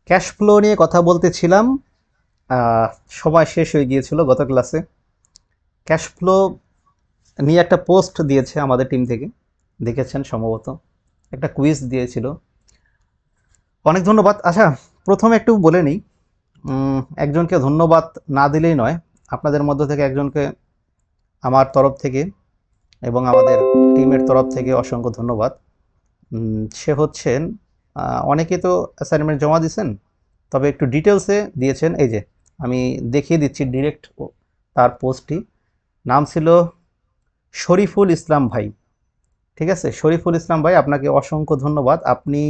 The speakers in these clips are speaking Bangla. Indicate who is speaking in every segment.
Speaker 1: ক্যাশ ফ্লো নিয়ে কথা বলতেছিলাম। আহ, সময় শেষ হয়ে গিয়েছিল গত ক্লাসে। ক্যাশ ফ্লো নিয়ে একটা পোস্ট দিয়েছে আমাদের টিম থেকে, দেখেছেন সম্ভবত। একটা কুইজ দিয়েছিল। অনেক ধন্যবাদ। আচ্ছা, প্রথমে একটু বলে নিই, একজনকে ধন্যবাদ না দিলেই নয়। আপনাদের মধ্য থেকে একজনকে আমার তরফ থেকে এবং আমাদের টিমের তরফ থেকে অসংখ্য ধন্যবাদ। সে হচ্ছেন, অনেকে তো অ্যাসাইনমেন্ট জমা দিয়েছেন, তবে একটু ডিটেলসে দিয়েছেন। এই যে আমি দেখিয়ে দিচ্ছি ডিরেক্ট তার পোস্টটি। নাম ছিল শরীফুল ইসলাম ভাই। ঠিক আছে, শরীফুল ইসলাম ভাই, আপনাকে অসংখ্য ধন্যবাদ। আপনি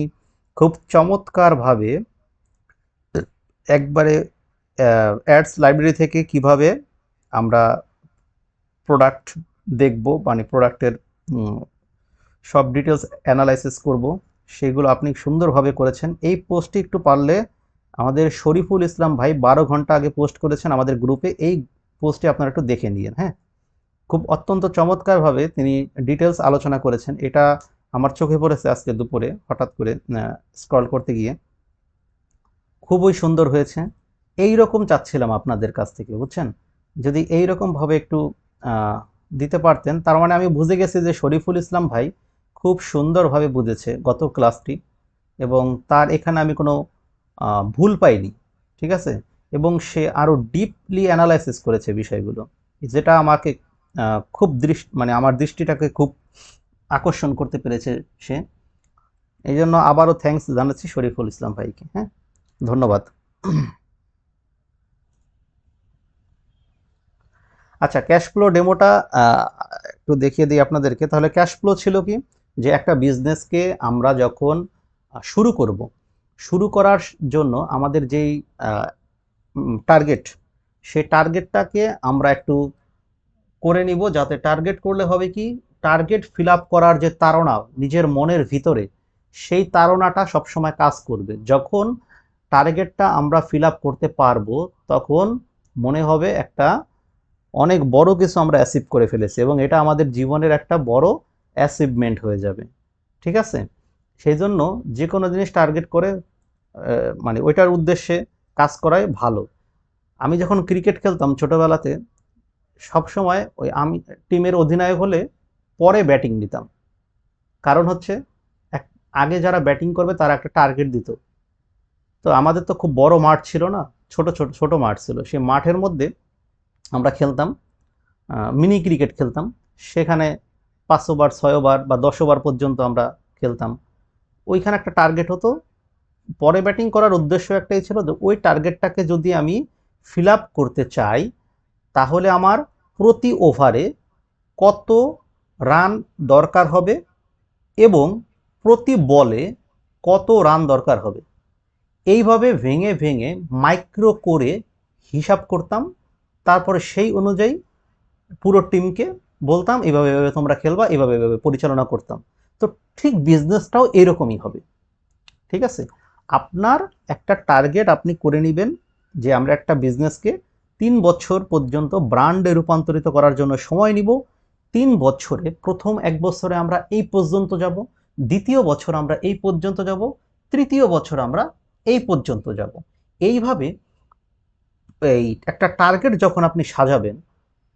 Speaker 1: খুব চমৎকারভাবে একবারে অ্যাডস লাইব্রেরি থেকে কিভাবে আমরা প্রোডাক্ট দেখব, মানে প্রোডাক্টের সব ডিটেলস অ্যানালাইসিস করব, সেগুলো আপনি সুন্দরভাবে করেছেন। এই পোস্টটি একটু পারলে, আমাদের শরীফুল ইসলাম ভাই 12 ঘন্টা আগে পোস্ট করেছেন আমাদের গ্রুপে। এই পোস্টটি আপনারা একটু দেখে নিন। হ্যাঁ, খুব অত্যন্ত চমৎকারভাবে তিনি ডিটেলস আলোচনা করেছেন। এটা আমার চোখে পড়েছে আজকে দুপুরে হঠাৎ করে স্ক্রল করতে গিয়ে। খুবই সুন্দর হয়েছে। এই রকম চাচ্ছিলাম আপনাদের কাছ থেকে, বুঝছেন। যদি এই রকমভাবে একটু দিতে পারতেন, তার মানে আমি বুঝে গেছি যে শরীফুল ইসলাম ভাই খুব সুন্দরভাবে বুঝেছে গত ক্লাসটি, এবং তার এখানে আমি কোনো ভুল পাইনি। ঠিক আছে, এবং সে আরও ডিপলি অ্যানালাইসিস করেছে বিষয়গুলো, যেটা আমাকে খুব মানে আমার দৃষ্টিটাকে খুব আকর্ষণ করতে পেরেছে সে। এই জন্য আবারও থ্যাঙ্কস জানাচ্ছি শরীফুল ইসলাম ভাইকে। হ্যাঁ, ধন্যবাদ। আচ্ছা, ক্যাশ ফ্লো ডেমোটা একটু দেখিয়ে দিই আপনাদেরকে। তাহলে ক্যাশ ফ্লো ছিল কি, যে একটা বিজনেসকে আমরা যখন শুরু করব, শুরু করার জন্য আমাদের যেই টার্গেট, সেই টার্গেটটাকে আমরা একটু করে নিব, যাতে টার্গেট করলে হবে কি, টার্গেট ফিল আপ করার যে তাড়না নিজের মনের ভিতরে, সেই তাড়নাটা সবসময় কাজ করবে। যখন টার্গেটটা আমরা ফিল আপ করতে পারবো, তখন মনে হবে একটা অনেক বড় কিছু আমরা অ্যাচিভ করে ফেলেছি, এবং এটা আমাদের জীবনের একটা বড় অ্যাচিভমেন্ট হয়ে যাবে। ঠিক আছে, সেই জন্য যে কোনো জিনিস টার্গেট করে মানে ওইটার উদ্দেশ্যে কাজ করাই ভালো। আমি যখন ক্রিকেট খেলতাম ছোটবেলাতে, সবসময় ওই আমি টিমের অধিনায়ক হলে পরে ব্যাটিং নিতাম। কারণ হচ্ছে আগে যারা ব্যাটিং করবে তারা একটা টার্গেট দিত। তো আমাদের তো খুব বড় মাঠ ছিল না, ছোট ছোট ছোট মাঠ ছিল। সেই মাঠের মধ্যে আমরা খেলতাম, মিনি ক্রিকেট খেলতাম। সেখানে 5 ওভার 6 ওভার বা 10 ওভার পর্যন্ত আমরা খেলতাম। ওইখানে একটা টার্গেট হতো। পরে ব্যাটিং করার উদ্দেশ্য একটাই ছিল যে ওই টার্গেটটাকে যদি আমি ফিল আপ করতে চাই, তাহলে আমার প্রতি ওভারে কত রান দরকার হবে এবং প্রতি বলে কত রান দরকার হবে, এইভাবে ভেঙে ভেঙে মাইক্রো করে হিসাব করতাম। তারপরে সেই অনুযায়ী পুরো টিমকে বলতাম, এভাবে এভাবে তোমরা খেলবা, এভাবে এভাবে পরিচালনা করতাম। তো ঠিক বিজনেসটাও এরকমই হবে। ঠিক আছে, আপনার একটা টার্গেট আপনি করে নেবেন, যে আমরা একটা বিজনেসকে 3 বছর পর্যন্ত ব্র্যান্ডে রূপান্তরিত করার জন্য সময় নিব। 3 বছরে, প্রথম 1 বছরে আমরা এই পর্যন্ত যাব, দ্বিতীয় বছর আমরা এই পর্যন্ত যাব, তৃতীয় বছর আমরা এই পর্যন্ত যাব। এইভাবে এই একটা টার্গেট যখন আপনি সাজাবেন,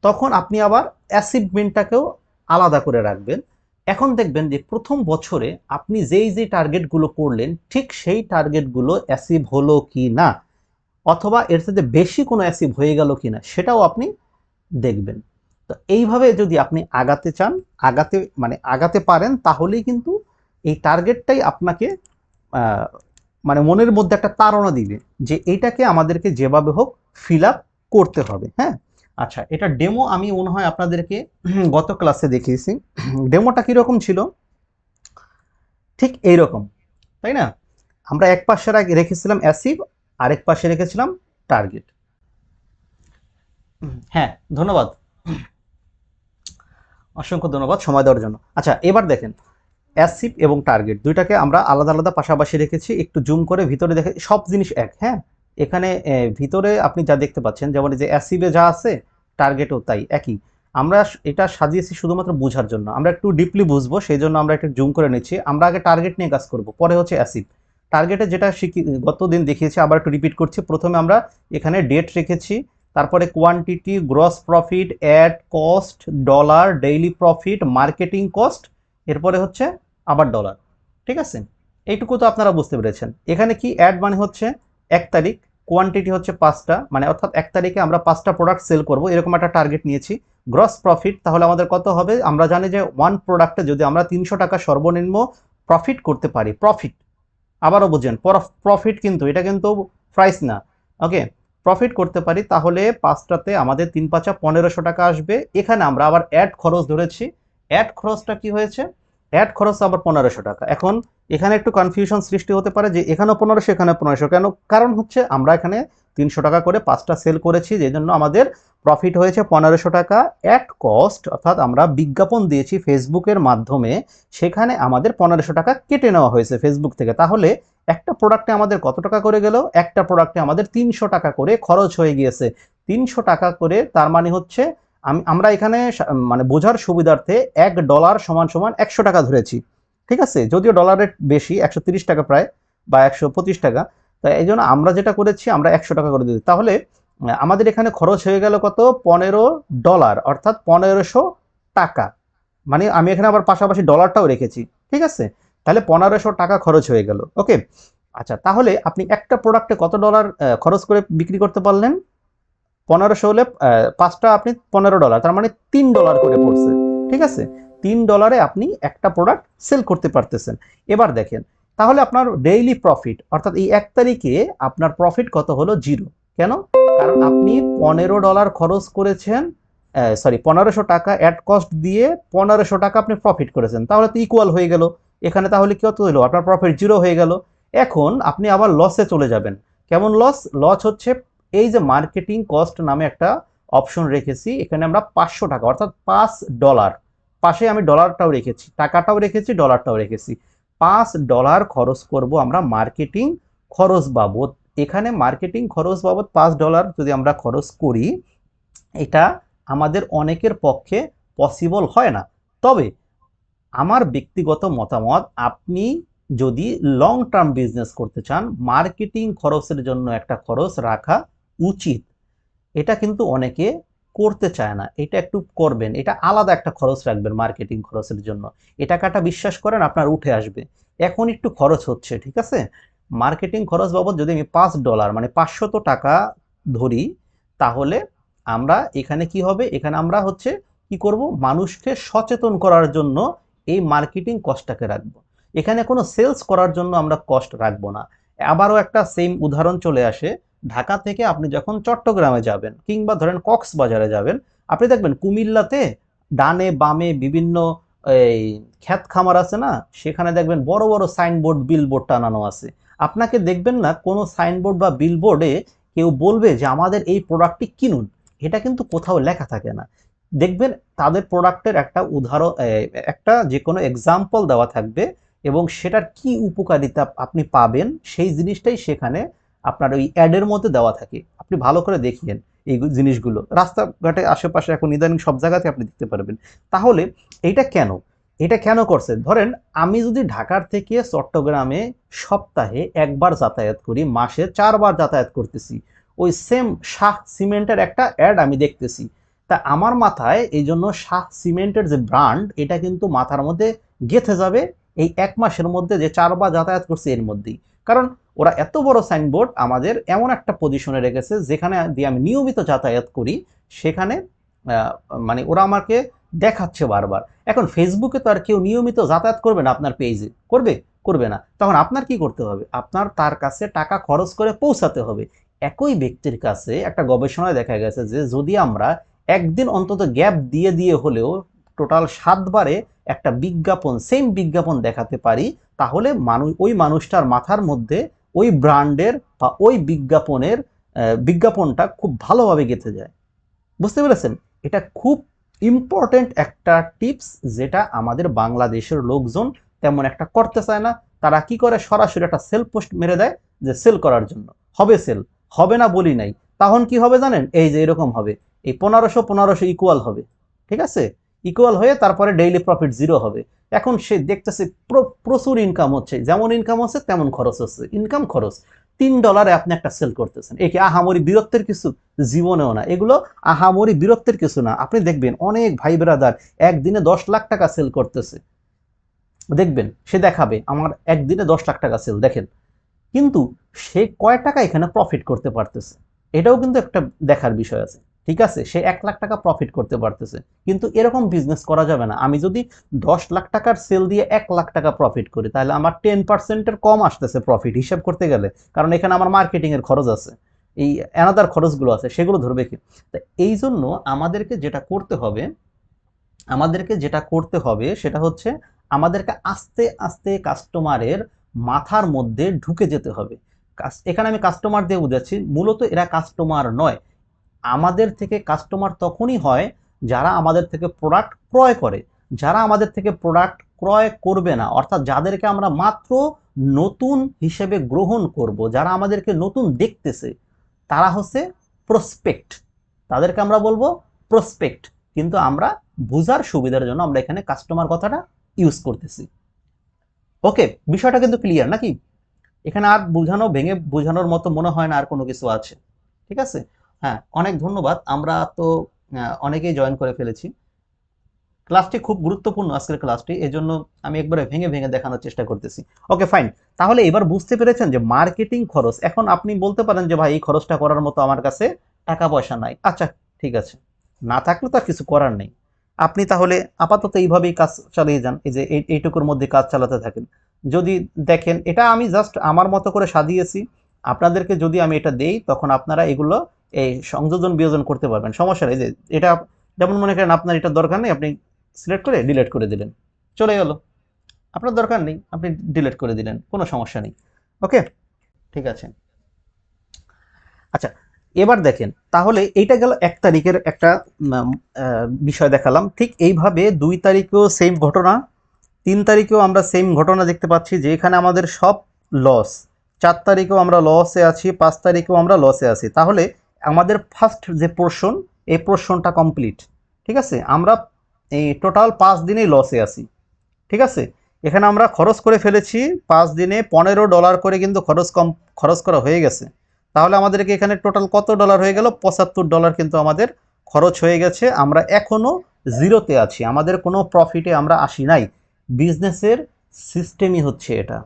Speaker 1: তখন আপনি আবার অ্যাচিভমেন্টটাকেও আলাদা করে রাখবেন। এখন দেখবেন যে প্রথম বছরে আপনি যেই যে টার্গেটগুলো করলেন, ঠিক সেই টার্গেটগুলো অ্যাচিভ হলো কি না, অথবা এর সাথে বেশি কোনো অ্যাচিভ হয়ে গেল কি না, সেটাও আপনি দেখবেন। তো এইভাবে যদি আপনি আগাতে চান, মানে আগাতে পারেন, তাহলেই কিন্তু এই টার্গেটটাই আপনাকে মানে মনের মধ্যে একটা তাড়না দিবে যে এইটাকে আমাদেরকে যেভাবে হোক ফিল আপ করতে হবে। হ্যাঁ, আচ্ছা, এটা ডেমো আমি মনে হয় আপনাদেরকে গত ক্লাসে দেখিয়েছি। ডেমোটা কীরকম ছিল, ঠিক এইরকম, তাই না। আমরা এক পাশে রেখেছিলাম অ্যাসিভ, আরেক পাশে রেখেছিলাম টার্গেট। হ্যাঁ, ধন্যবাদ, অসংখ্য ধন্যবাদ সময় দেওয়ার জন্য। আচ্ছা, এবার দেখেন, অ্যাসিভ এবং টার্গেট দুইটাকে আমরা আলাদা আলাদা পাশাপাশি রেখেছি। একটু জুম করে ভিতরে দেখে, সব জিনিস এক। হ্যাঁ, এখানে ভিতরে আপনি যা দেখতে পাচ্ছেন, যেমন এই যে অ্যাসিভে যা আছে, টার্গেটও তাই একই। আমরা এটা সাজিয়েছি শুধুমাত্র বোঝার জন্য। আমরা একটু ডিপলি বুঝবো, সেই জন্য আমরা একটু জুম করে নিচ্ছি। আমরা আগে টার্গেট নিয়ে কাজ করব, পরে হচ্ছে অ্যাসিভ। টার্গেটে যেটা গতদিন দেখিয়েছি, আবার একটু রিপিট করছি। প্রথমে আমরা এখানে ডেট রেখেছি, তারপরে quantity, gross profit, add cost, dollar, daily profit, marketing cost, এরপরে হচ্ছে আবার ডলার। ঠিক আছে, এইটুকু তো আপনারা বুঝতে পেরেছেন। এখানে কি অ্যাড মানে হচ্ছে 1 তারিখ, কোয়ান্টিটি হচ্ছে 5টা, মানে অর্থাৎ 1 তারিখে আমরা 5টা প্রোডাক্ট সেল করব, এরকম একটা টার্গেট নিয়েছি। গ্রস প্রফিট, তাহলে আমাদের কত হবে? আমরা জানি যে 1 প্রোডাক্টে যদি আমরা 300 টাকা সর্বনিম্ন প্রফিট করতে পারি, প্রফিট, আবারও বুঝেন প্রফিট, কিন্তু এটা কিন্তু প্রাইস না, ওকে, প্রফিট করতে পারি, তাহলে 5টাতে আমাদের 3 5 1500 টাকা আসবে। এখানে আমরা আবার অ্যাড খরচ ধরেছি, অ্যাড খরচটা কি হয়েছে? অ্যাড খরচ আবার 1500 টাকা। এখন এখানে একটু কনফিউশন সৃষ্টি হতে পারে যে এখানেও 1500 এখানে 1500 কেন? কারণ হচ্ছে আমরা এখানে 300 টাকা করে 5টা সেল করেছি, যেই জন্য আমাদের প্রফিট হয়েছে 1500 টাকা। অ্যাড কস্ট অর্থাৎ আমরা বিজ্ঞাপন দিয়েছি ফেসবুকের মাধ্যমে, সেখানে আমাদের 1500 টাকা কেটে নেওয়া হয়েছে ফেসবুক থেকে। তাহলে একটা প্রোডাক্টে আমাদের কত টাকা করে গেল? একটা প্রোডাক্টে আমাদের 300 টাকা করে খরচ হয়ে গিয়েছে। 300 টাকা করে, তার মানে হচ্ছে আমরা এখানে মানে বোঝার সুবিধার্থে $1 সমান সমান 100 টাকা ধরেছি। ঠিক আছে, যদিও ডলারের বেশি, 130 টাকা প্রায়, বা 125 টাকা। তাই এই জন্য আমরা যেটা করেছি, আমরা 100 টাকা করে দিয়েছি। তাহলে আমাদের এখানে খরচ হয়ে গেল কত? $15, অর্থাৎ 1500 টাকা। মানে আমি এখানে আবার পাশাপাশি ডলারটাও রেখেছি। ঠিক আছে, তাহলে 1500 টাকা খরচ হয়ে গেল। ওকে, আচ্ছা, তাহলে আপনি একটা প্রোডাক্টে কত ডলার খরচ করে বিক্রি করতে পারলেন? 1500 হলে 5টা আপনি $15, তার মানে $3 করে পড়ছে। ঠিক আছে, $3 আপনি একটা প্রোডাক্ট সেল করতে পারতেছেন। এবার দেখেন, তাহলে আপনার ডেইলি প্রফিট, অর্থাৎ এই 1 তারিখে আপনার প্রফিট কত হলো? 0। কেন? কারণ আপনি $15 খরচ করেছেন, সরি 1500 টাকা অ্যাড কস্ট দিয়ে 1500 টাকা আপনি প্রফিট করেছেন, তাহলে তো ইকুয়াল হয়ে গেল এখানে। তাহলে কত হলো? আপনার প্রফিট 0 হয়ে গেল। এখন আপনি আবার লসে চলে যাবেন। কেমন লস? লস হচ্ছে এই যে মার্কেটিং কস্ট নামে একটা অপশন রেখেছি, এখানে আমরা 500 টাকা অর্থাৎ $5, পাশে আমি ডলারটাও রেখেছি, টাকাটাও রেখেছি, ডলারটাও রেখেছি, $5 খরচ করব আমরা মার্কেটিং খরচ বাবদ। এখানে মার্কেটিং খরচ বাবদ $5 যদি আমরা খরচ করি, এটা আমাদের অনেকের পক্ষে পসিবল হয় না। তবে আমার ব্যক্তিগত মতামত, আপনি যদি লং টার্ম বিজনেস করতে চান, মার্কেটিং খরচের জন্য একটা খরচ রাখা উচিত। এটা কিন্তু অনেকে করতে চায় না, এটা একটু করবেন, এটা আলাদা একটা খরচ রাখবেন মার্কেটিং খরচের জন্য। এই টাকাটা বিশ্বাস করেন আপনার উঠে আসবে। এখন একটু খরচ হচ্ছে, ঠিক আছে, মার্কেটিং খরচ বাবদ যদি আমি $5 মানে 500 টাকা ধরি, তাহলে আমরা এখানে কি হবে? এখানে আমরা হচ্ছে কি করব? মানুষকে সচেতন করার জন্য এই মার্কেটিং কস্টটাকে রাখবো। এখানে কোনো সেলস করার জন্য আমরা কস্ট রাখবো না। আবারও একটা সেম উদাহরণ চলে আসে, ঢাকা থেকে আপনি যখন চট্টগ্রামে যাবেন কিংবা ধরেন কক্সবাজারে যাবেন, আপনি দেখবেন কুমিল্লাতে ডানে বামে বিভিন্ন এই ক্ষেত খামার আছে না, সেখানে দেখবেন বড় বড় সাইনবোর্ড, বিলবোর্ড টানানো আছে। আপনাকে দেখবেন না কোনো সাইনবোর্ড বা বিলবোর্ডে কেউ বলবে যে আমাদের এই প্রোডাক্টটি কিনুন, এটা কিন্তু কোথাও লেখা থাকে না। দেখবেন তাদের প্রোডাক্টের একটা উদাহরণ, একটা যে কোনো এক্সাম্পল দেওয়া থাকবে, এবং সেটার কি উপকারিতা আপনি পাবেন সেই জিনিসটাই সেখানে আপনার ওই অ্যাডের মধ্যে দেওয়া থাকে। আপনি ভালো করে দেখিয়েন এই জিনিসগুলো, রাস্তাঘাটে আশেপাশে এখন ইদানিং সব জায়গাতে আপনি দেখতে পারবেন। তাহলে এইটা কেন? এটা কেন করছে? ধরেন আমি যদি ঢাকার থেকে চট্টগ্রামে সপ্তাহে 1বার যাতায়াত করি, মাসে 4বার যাতায়াত করতেছি, ওই সেম শাহ সিমেন্টের একটা অ্যাড আমি দেখতেছি, তা আমার মাথায় এই জন্য শাহ সিমেন্টের যে ব্র্যান্ড, এটা কিন্তু মাথার মধ্যে গেঁথে যাবে এই 1 মাসের মধ্যে যে 4বার যাতায়াত করছে এর মধ্যেই। কারণ ওরা এত বড় সাইনবোর্ড আমাদের এমন একটা পজিশনে রেখেছে যেখানে দিয়ে আমি নিয়মিত যাতায়াত করি, সেখানে মানে ওরা আমাকে দেখাচ্ছে বারবার। এখন ফেসবুকে তো আর কেউ নিয়মিত যাতায়াত করবে না, আপনার পেজে করবে? করবে না। তখন আপনার কি করতে হবে? আপনার তার কাছে টাকা খরচ করে পৌঁছাতে হবে। একই ব্যক্তির কাছে একটা গবেষণায় দেখা গেছে যে যদি আমরা একদিন অন্তত গ্যাপ দিয়ে দিয়ে হলেও টোটাল 7বারে একটা বিজ্ঞাপন, সেম বিজ্ঞাপন দেখাতে পারি, তাহলে ওই মানুষটার মাথার মধ্যে ওই ব্র্যান্ডের বা ওই বিজ্ঞাপনটা খুব ভালোভাবে গেঁথে যায়। বুঝতে পেরেছেন? এটা খুব ইম্পর্টেন্ট একটা টিপস, যেটা আমাদের বাংলাদেশের লোকজন তেমন একটা করতে চায় না। তারা কি করে? সরাসরি একটা সেল পোস্ট মেরে দেয় যে সেল করার জন্য। হবে সেল, হবে না বলি নাই। তখন কি হবে জানেন? এই যে এরকম হবে, এই 1500 1500 ইকুয়াল হবে। ঠিক আছে, ইকুয়াল হয়ে তারপরে ডেইলি প্রফিট 0 হবে। এখন সে দেখতেছে প্রচুর ইনকাম হচ্ছে, যেমন ইনকাম হচ্ছে তেমন খরচ হচ্ছে, ইনকাম খরচ। $3 আপনি একটা সেল করতেছেন, এ কি আহামরি বিরক্তের কিছু? জীবনেও না, এগুলো আহামরি বিরক্তের কিছু না। আপনি দেখবেন অনেক ভাই ব্রাদার একদিনে 10 লাখ টাকা সেল করতেছে, দেখবেন সে দেখাবে আমার একদিনে 10 লাখ টাকা সেল, দেখেন। কিন্তু সে কয় টাকা এখানে প্রফিট করতে পারতেছে, এটাও কিন্তু একটা দেখার বিষয় আছে। ঠিক আছে, সে 1 লাখ টাকা প্রফিট করতে পারতেছে, কিন্তু এরকম বিজনেস করা যাবে না। আমি যদি 10 লাখ টাকার সেল দিয়ে 1 লাখ টাকা প্রফিট করি, তাহলে আমার 10%-এর কম আসতেছে প্রফিট হিসাব করতে গেলে, কারণ এখানে আমার মার্কেটিং এর খরচ আছে, এই অ্যানাদার খরচগুলো আছে, সেগুলো ধরবে কি? তা এই জন্য আমাদেরকে যেটা করতে হবে সেটা হচ্ছে আমাদেরকে আস্তে আস্তে কাস্টমারের মাথার মধ্যে ঢুকে যেতে হবে। এখানে আমি কাস্টমার দিয়ে বুঝাচ্ছি, মূলত এরা কাস্টমার নয়। আমাদের থেকে কাস্টমার তখনই হয় যারা আমাদের থেকে প্রোডাক্ট ক্রয় করে। যারা আমাদের থেকে প্রোডাক্ট ক্রয় করবে না, অর্থাৎ যাদেরকে আমরা মাত্র নতুন হিসেবে গ্রহণ করব, যারা আমাদেরকে নতুন দেখতেছে, তারা হচ্ছে প্রসপেক্ট। তাদেরকে আমরা বলবো প্রসপেক্ট, কিন্তু আমরা বোঝার সুবিধার জন্য আমরা এখানে কাস্টমার কথাটা ইউজ করতেছি। ওকে, বিষয়টা কিন্তু ক্লিয়ার নাকি? এখানে আর ভেঙে বোঝানোর মতো মনে হয় না আর কোনো কিছু আছে। ঠিক আছে, হ্যাঁ, অনেক ধন্যবাদ। আমরা তো অনেকেই জয়েন করে ফেলেছি। ক্লাসটি খুব গুরুত্বপূর্ণ, আজকের ক্লাসটি, এজন্য আমি একবারে ভেঙে ভেঙে দেখানোর চেষ্টা করতেছি। ওকে ফাইন, তাহলে এবার বুঝতে পেরেছেন যে মার্কেটিং খরচ। এখন আপনি বলতে পারেন যে ভাই এই খরচটা করার মতো আমার কাছে টাকা পয়সা নাই। আচ্ছা, ঠিক আছে, না থাকলে তো আর কিছু করার নেই। আপনি তাহলে আপাতত এইভাবেই কাজ চালিয়ে যান, এই যে এইটুকুর মধ্যে কাজ চালাতে থাকেন। যদি দেখেন এটা আমি জাস্ট আমার মতো করে সাজিয়েছি, আপনাদেরকে যদি আমি এটা দেই তখন আপনারা এগুলো এই সংযোজন বিয়োজন করতে পারবেন, সমস্যা নেই। যে এটা যেমন মনে করেন আপনার এটা দরকার নেই, আপনি সিলেক্ট করে ডিলিট করে দিলেন, চলে গেল। আপনার দরকার নেই, আপনি ডিলিট করে দিলেন, কোনো সমস্যা নেই। ওকে, ঠিক আছে। আচ্ছা, এবার দেখেন, তাহলে এইটা গেল 1 তারিখের একটা বিষয় দেখালাম। ঠিক এইভাবে 2 তারিখেও সেম ঘটনা, 3 তারিখেও আমরা সেম ঘটনা দেখতে পাচ্ছি যে এখানে আমাদের সব লস। 4 তারিখেও আমরা লসে আছি, 5 তারিখেও আমরা লসে আছি। তাহলে আমাদের ফার্স্ট যে পোর্শন, এই পোর্শনটা কমপ্লিট। ঠিক আছে, আমরা এই টোটাল 5 দিনেই লসে আছি। ঠিক আছে, এখানে আমরা খরচ করে ফেলেছি 5 দিনে $15 করে, কিন্তু খরচ করা হয়ে গেছে। তাহলে আমাদেরকে এখানে টোটাল কত ডলার হয়ে গেল? $75 কিন্তু আমাদের খরচ হয়ে গেছে। আমরা এখনো জিরোতে আছি, আমাদের কোনো প্রফিটে আমরা আসি নাই। বিজনেসের সিস্টেমই হচ্ছে এটা।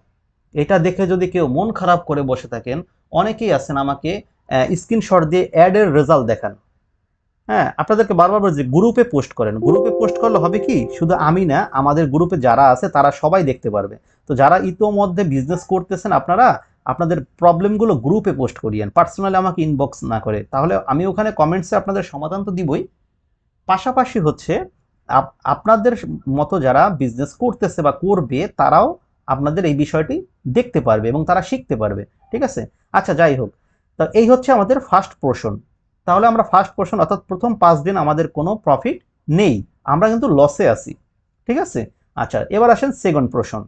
Speaker 1: এটা দেখে যদি কেউ মন খারাপ করে বসে থাকেন, অনেকেই আছেন আমাকে স্ক্রিনশট দিয়ে অ্যাডের রেজাল্ট দেখান। হ্যাঁ, আপনাদেরকে বারবার বলছি গ্রুপে পোস্ট করেন। গ্রুপে পোস্ট করলে হবে কি, শুধু আমি না, আমাদের গ্রুপে যারা আছে তারা সবাই দেখতে পারবে। তো যারা ইতোমধ্যে বিজনেস করতেছেন, আপনারা আপনাদের প্রবলেমগুলো গ্রুপে পোস্ট করিয়েন, পার্সোনালি আমাকে ইনবক্স না করে। তাহলে আমি ওখানে কমেন্টসে আপনাদের সমাধান তো দিবই, পাশাপাশি হচ্ছে আপনাদের মতো যারা বিজনেস করতেছে বা করবে, তারাও আপনাদের এই বিষয়টি দেখতে পারবে এবং তারা শিখতে পারবে। ঠিক আছে, আচ্ছা যাই হোক, তো এই হচ্ছে আমাদের ফার্স্ট পোর্শন। তাহলে আমরা ফার্স্ট পোর্শন অর্থাৎ প্রথম 5 দিন আমাদের কোনো প্রফিট নেই, আমরা কিন্তু লসে আছি। ঠিক আছে, আচ্ছা এবার আসেন সেকেন্ড পোর্শন।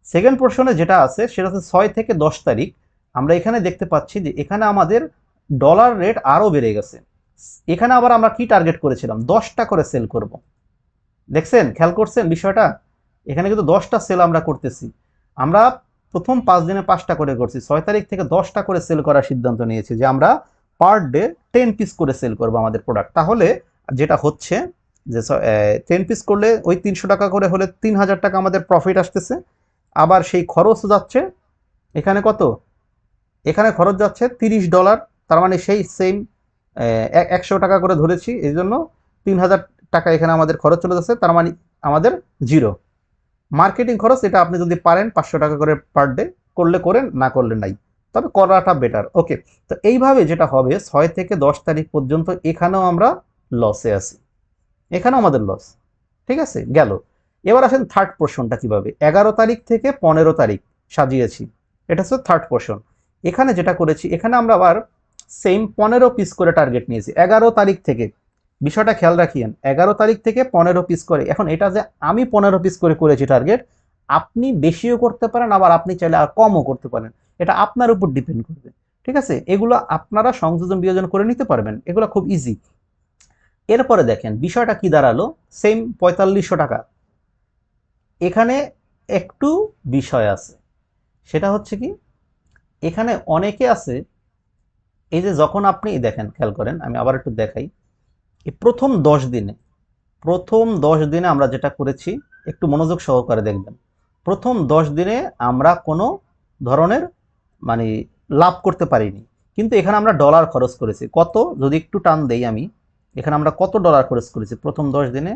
Speaker 1: সেকেন্ড পোর্শনে যেটা আছে সেটা হচ্ছে 6 থেকে 10 তারিখ। আমরা এখানে দেখতে পাচ্ছি যে এখানে আমাদের ডলার রেট আরও বেড়ে গেছে। এখানে আবার আমরা কি টার্গেট করেছিলাম? 10টা করে সেল করব। দেখছেন, খেয়াল করছেন বিষয়টা? এখানে কিন্তু 10টা সেল আমরা করতেছি। আমরা প্রথম 5 দিনে 5টা করে করছি, 6 তারিখ থেকে 10টা করে সেল করার সিদ্ধান্ত নিয়েছি যে আমরা পার ডে 10 পিস করে সেল করব আমাদের প্রোডাক্ট। তাহলে যেটা হচ্ছে যে 10 পিস করলে ওই 300 টাকা করে হলে 3000 টাকা আমাদের প্রফিট আসতেছে। আবার সেই খরচ যাচ্ছে এখানে কত? এখানে খরচ যাচ্ছে $30। তার মানে সেই সেম 100 টাকা করে ধরেছি, এই জন্য 3000 টাকা এখানে আমাদের খরচ চলে যাচ্ছে। তার মানে আমাদের জিরো মার্কেটিং খরচ। এটা আপনি যদি পারেন 500 টাকা করে পার ডে করলে করেন, না করলে নাই, তবে করাটা বেটার। ওকে, তো এইভাবে যেটা হবে 6 থেকে 10 তারিখ পর্যন্ত এখানেও আমরা লসে আছি, এখানেও আমাদের লস। ঠিক আছে, গেল। এবার আসেন থার্ড পোর্শনটা কিভাবে। 11 তারিখ থেকে 15 তারিখ সাজিয়েছি, এটা হচ্ছে থার্ড পোর্শন। এখানে যেটা করেছি, এখানে আমরা আবার সেম 15 পিস করে টার্গেট নিয়েছি 11 তারিখ থেকে। বিষয়টা খেয়াল রাখিয়েন, 11 তারিখ থেকে 15 পিস করে। এখন এটা যে আমি 15 পিস করে করেছি টার্গেট, আপনি বেশিও করতে পারেন, আবার আপনি চাইলে আর কমও করতে পারেন, এটা আপনার উপর ডিপেন্ড করবে। ঠিক আছে, এগুলো আপনারা সংযোজন বিয়োজন করে নিতে পারবেন, এগুলো খুব ইজি। এরপরে দেখেন বিষয়টা কি দাঁড়ালো, সেম 4500 টাকা। এখানে একটু বিষয় আছে, সেটা হচ্ছে কি, এখানে অনেকে আছে, এই যে যখন আপনি দেখেন, খেয়াল করেন, আমি আবার একটু দেখাই, এই প্রথম 10 দিনে আমরা যেটা করেছি, একটু মনোযোগ সহকারে দেখবেন। প্রথম 10 দিনে আমরা কোনো ধরনের মানে লাভ করতে পারিনি, কিন্তু এখানে আমরা ডলার খরচ করেছি কত, যদি একটু টান দেই আমি, এখানে আমরা কত ডলার খরচ করেছি প্রথম 10 দিনে,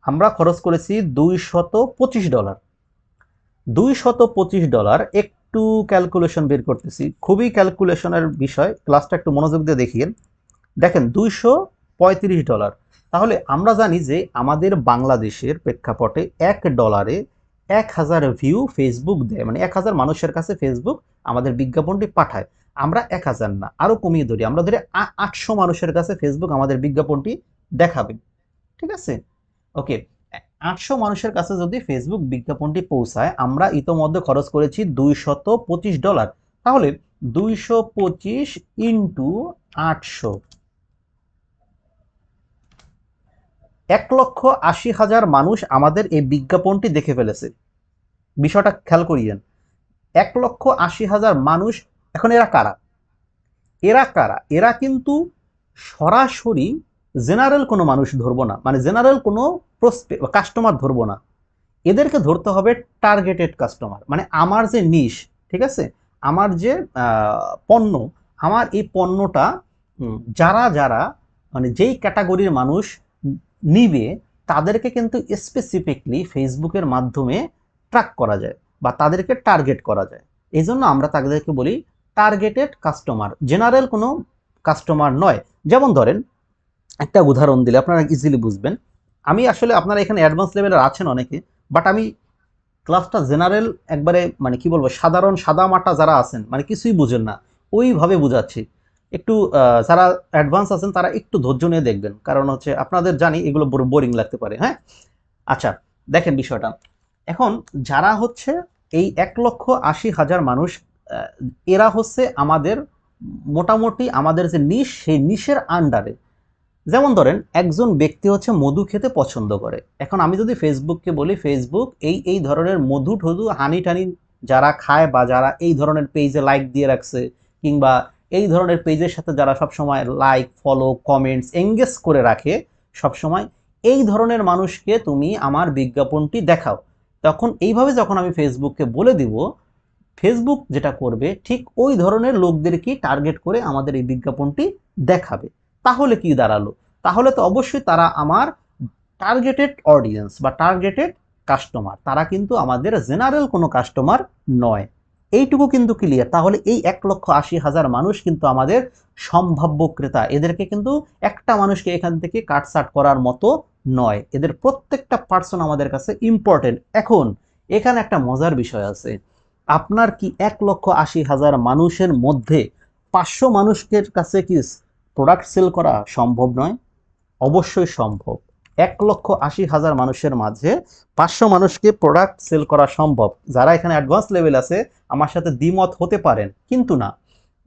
Speaker 1: আমরা খরচ করেছি $225। $225, একটু ক্যালকুলেশন বের করতেছি, খুবই ক্যালকুলেশনের বিষয়, ক্লাসটা একটু মনোযোগ দিয়ে দেখিয়েন। দেখেন $235, তাহলে আমরা জানি যে আমাদের বাংলাদেশের প্রেক্ষাপটে $1 1000 ভিউ ফেসবুক দেয়, মানে 1000 মানুষের কাছে ফেসবুক আমাদের বিজ্ঞাপনটি পাঠায়। আমরা 1000 না, আরো কমিয়ে ধরি, আমরা ধরি 800 মানুষের কাছে ফেসবুক আমাদের বিজ্ঞাপনটি দেখাবে, ঠিক আছে? ওকে, 800 মানুষের কাছে যদি ফেসবুক বিজ্ঞাপনটি পৌঁছায়, আমরা ইতোমধ্যে খরচ করেছি $225, তাহলে 225 ইন্টু 800, 1,80,000 মানুষ আমাদের এই বিজ্ঞাপনটি দেখে ফেলেছে। বিষয়টা খেয়াল করিয়েন, 1,80,000 মানুষ। এখন এরা কারা? এরা কিন্তু সরাসরি জেনারেল কোনো মানুষ ধরবো না, মানে জেনারেল কোনো কাস্টমার ধরবো না, এদেরকে ধরতে হবে টার্গেটেড কাস্টমার, মানে আমার যে নিশ, ঠিক আছে, আমার যে পণ্য, আমার এই পণ্যটা যারা যারা মানে যেই ক্যাটাগরির মানুষ নিবে, তাদেরকে কিন্তু স্পেসিফিকলি ফেসবুকের মাধ্যমে ট্র্যাক করা যায় বা তাদেরকে টার্গেট করা যায়। এই জন্য আমরা তাদেরকে বলি টার্গেটেড কাস্টমার, জেনারেল কোনো কাস্টমার নয়। যেমন ধরেন, একটা উদাহরণ দিলে আপনারা ইজিলি বুঝবেন। আমি আসলে, আপনারা এখানে অ্যাডভান্স লেভেলের আছেন অনেকে, বাট আমি ক্লাসটা জেনারেল একবারে, মানে কি বলবো, সাধারণ সাদা মাটা যারা আছেন, মানে কিছুই বুঝেন না, ওইভাবে বুঝাচ্ছি। একটু যারা অ্যাডভান্স আছেন তারা একটু ধৈর্য নিয়ে দেখবেন, কারণ হচ্ছে আপনাদের জানি এগুলো বোরিং লাগতে পারে। হ্যাঁ, আচ্ছা, দেখেন বিষয়টা। এখন যারা হচ্ছে এই 1,80,000 মানুষ, এরা হচ্ছে আমাদের মোটামুটি আমাদের যে নিশ, সেই নিশের আন্ডারে। যেমন ধরেন, একজন ব্যক্তি হচ্ছে মধু খেতে পছন্দ করে। এখন আমি যদি ফেসবুককে বলি, ফেসবুক এই এই ধরনের মধু ঠধু হানি টানি যারা খায় বা যারা এই ধরনের পেজে লাইক দিয়ে রাখছে, কিংবা এই ধরনের পেজের সাথে যারা সবসময় লাইক, ফলো, কমেন্টস, এঙ্গেজ করে রাখে সবসময়, এই ধরনের মানুষকে তুমি আমার বিজ্ঞাপনটি দেখাও। তখন এইভাবে যখন আমি ফেসবুককে বলে দিব, ফেসবুক যেটা করবে, ঠিক ওই ধরনের লোকদেরকে টার্গেট করে আমাদের এই বিজ্ঞাপনটি দেখাবে। তাহলে কি দাঁড়ালো? তাহলে তো অবশ্যই তারা আমার টার্গেটেড অডিয়েন্স বা টার্গেটেড কাস্টমার, তারা কিন্তু আমাদের জেনারেল কোনো কাস্টমার নয়। এইটুকু কিন্তু ক্লিয়ার। তাহলে এই 1,80,000 মানুষ কিন্তু আমাদের সম্ভাব্য ক্রেতা, এদেরকে কিন্তু একটা মানুষকে এখান থেকে কাটছাট করার মতো নয়, এদের প্রত্যেকটা পার্সন আমাদের কাছে ইম্পর্টেন্ট। এখন এখানে একটা মজার বিষয় আছে, আপনার কি 1,80,000 মানুষের মধ্যে 500 মানুষের কাছে কি প্রোডাক্ট সেল করা সম্ভব নয়? অবশ্যই সম্ভব। 1,80,000 মানুষের মাঝে 500 মানুষকে প্রোডাক্ট সেল করা সম্ভব। যারা এখানে অ্যাডভান্স লেভেল আছে আমার সাথে দ্বিমত হতে পারেন, কিন্তু না,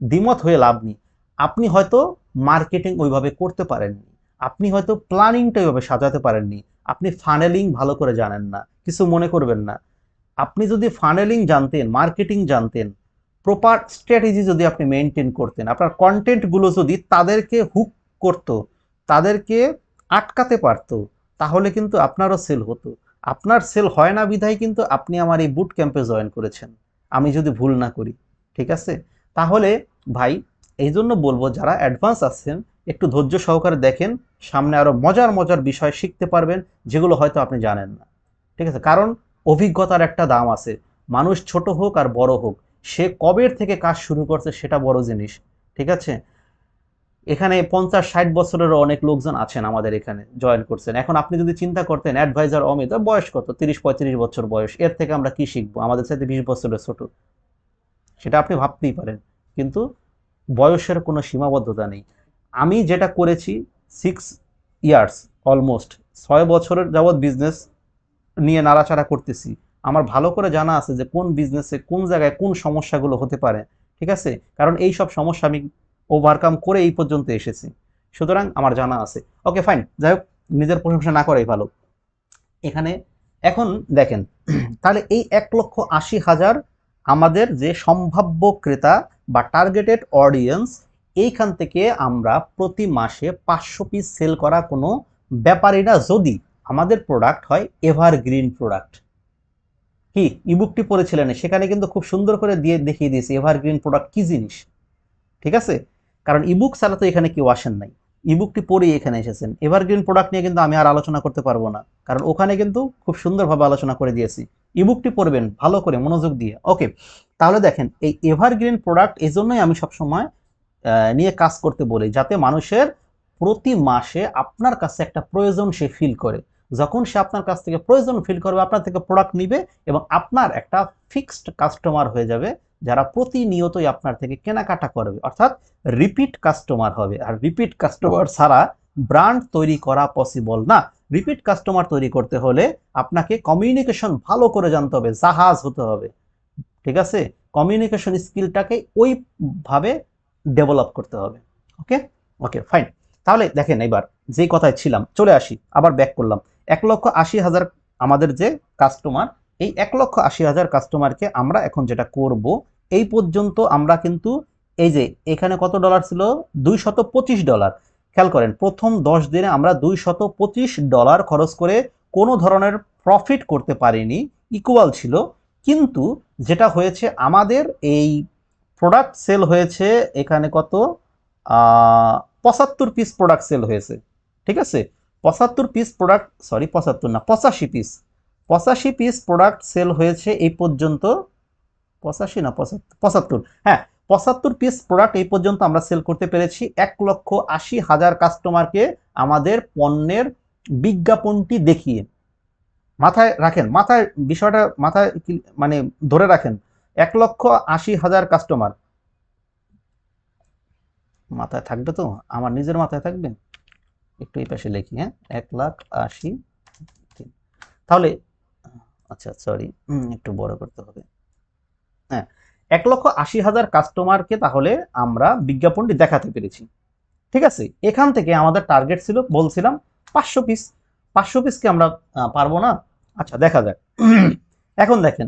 Speaker 1: দ্বিমত হয়ে লাভ নেই। আপনি হয়তো মার্কেটিং ওইভাবে করতে পারেননি, আপনি হয়তো প্ল্যানিংটা ওইভাবে সাজাতে পারেননি, আপনি ফানেলিং ভালো করে জানেন না, কিছু মনে করবেন না। আপনি যদি ফানেলিং জানতেন, মার্কেটিং জানতেন, প্রপার স্ট্র্যাটেজি যদি আপনি মেনটেন করতেন, আপনার কন্টেন্টগুলো যদি তাদেরকে হুক করতো, তাদেরকে আটকাতে পারতো, তাহলে কিন্তু আপনারও সেল হতো। আপনার সেল হয় না বিধায় কিন্তু আপনি আমার এই বুট ক্যাম্পে জয়েন করেছেন, আমি যদি ভুল না করি, ঠিক আছে? তাহলে ভাই, এই জন্য বলবো, যারা অ্যাডভান্স আছেন একটু ধৈর্য সহকারে দেখেন, সামনে আরো মজার মজার বিষয় শিখতে পারবেন, যেগুলো হয়তো আপনি জানেন না, ঠিক আছে? কারণ অভিজ্ঞতার একটা দাম আছে। মানুষ ছোট হোক আর বড় হোক, সে কবের থেকে কাজ শুরু করছে সেটা বড় জিনিস, ঠিক আছে? এখানে 50-60 বছরেরও অনেক লোকজন আছেন আমাদের এখানে জয়েন করছেন। এখন আপনি যদি চিন্তা করতেন অ্যাডভাইজার অমিত, বয়স কত, 30-35 বছর বয়স, এর থেকে আমরা কি শিখবো, আমাদের সাথে 20 বছরের ছোট, সেটা আপনি ভাবতেই পারেন। কিন্তু বয়সের কোনো সীমাবদ্ধতা নেই। আমি যেটা করেছি 6 ইয়ার্স, অলমোস্ট 6 বছরের যাবৎ বিজনেস নিয়ে নাড়াচাড়া করতেছি। আমার ভালো করে জানা আছে যে কোন বিজনেসে কোন জায়গায় কোন সমস্যাগুলো হতে পারে, ঠিক আছে? কারণ এই সব সমস্যা আমি ওভারকাম করে এই পর্যন্ত এসেছি, সুতরাং আমার জানা আছে। ওকে ফাইন, যাই হোক, নিজের প্রশংসা না করাই ভালো। এখানে এখন দেখেন, তাহলে এই 1,80,000 আমাদের যে সম্ভাব্য ক্রেতা বা টার্গেটেড অডিয়েন্স, এইখান থেকে আমরা প্রতি মাসে 500 পিস সেল করা কোনো ব্যাপারই না, যদি আমাদের প্রোডাক্ট হয় এভারগ্রিন প্রোডাক্ট। কি ইবুকটি পড়েছিলেন, সেখানে কিন্তু খুব সুন্দর করে দিয়ে দেখিয়ে দিয়েছি এভারগ্রিন প্রোডাক্ট কি জিনিস। ঠিক আছে, কারণ ইবুক ছাড়া তো এখানে কেউ আসেন নাই, ইবুকটি পড়েই এখানে এসেছেন। এভারগ্রিন প্রোডাক্ট নিয়ে কিন্তু আমি আর আলোচনা করতে পারবো না, কারণ ওখানে কিন্তু খুব সুন্দরভাবে আলোচনা করে দিয়েছি। ইবুকটি পড়বেন ভালো করে মনোযোগ দিয়ে। ওকে, তাহলে দেখেন এই এভারগ্রিন প্রোডাক্ট এই জন্যই আমি সবসময় নিয়ে কাজ করতে বলি, যাতে মানুষের প্রতি মাসে আপনার কাছে একটা প্রয়োজন সে ফিল করে। যখন সে আপনার কাছ থেকে প্রয়োজন ফিল করবে, আপনার থেকে প্রোডাক্ট নিবে এবং আপনার একটা ফিক্সড কাস্টমার হয়ে যাবে, যারা প্রতিনিয়তই আপনার থেকে কেনাকাটা করবে, অর্থাৎ রিপিট কাস্টমার হবে। আর রিপিট কাস্টমার ছাড়া ব্র্যান্ড তৈরি করা পসিবল না। রিপিট কাস্টমার তৈরি করতে হলে আপনাকে কমিউনিকেশন ভালো করে জানতে হবে, জাহাজ হতে হবে। ঠিক আছে, কমিউনিকেশন স্কিলটাকে ওইভাবে ডেভেলপ করতে হবে। ওকে ওকে ফাইন, তাহলে দেখেন এবার যে কথায় ছিলাম চলে আসি, আবার ব্যাক করলাম। 1,80,000 আমাদের যে কাস্টমার, এই 1,80,000 কাস্টমারকে আমরা এখন যেটা করব, এই পর্যন্ত আমরা কিন্তু এই যে এখানে কত ডলার ছিল, $225। খেয়াল করেন, প্রথম 10 দিনে আমরা $225 খরচ করে কোনো ধরনের প্রফিট করতে পারিনি, ইকুয়াল ছিল। কিন্তু যেটা হয়েছে, আমাদের এই প্রোডাক্ট সেল হয়েছে এখানে কত, 75 পিস প্রোডাক্ট সেল হয়েছে। ঠিক আছে, 75 পিস প্রোডাক্ট, সরি 75 না, 85 পিস, 85 পিস প্রোডাক্ট সেল হয়েছে এই পর্যন্ত। 85 না 75, হ্যাঁ 75 পিস প্রোডাক্ট এই পর্যন্ত আমরা সেল করতে পেরেছি 1,80,000 কাস্টমারকে আমাদের পণ্যের বিজ্ঞাপনটি দেখিয়ে। মাথায় রাখেন, মাথায় বিষয়টা মাথায় মানে ধরে রাখেন, 1,80,000 কাস্টমার মাথায় থাকবে তো, আমার নিজের মাথায় থাকবে, একটু এই পাশে লিখি, হ্যাঁ 1,80,000, তাহলে আচ্ছা সরি একটু বড় করতে হবে, হ্যাঁ 1,80,000 কাস্টমারকে তাহলে আমরা বিজ্ঞাপনটি দেখাতে পেরেছি। ঠিক আছে, এখান থেকে আমাদের টার্গেট ছিল বলছিলাম 500 পিস। 500 পিসকে আমরা পারবো না, আচ্ছা দেখা যাক। এখন দেখেন,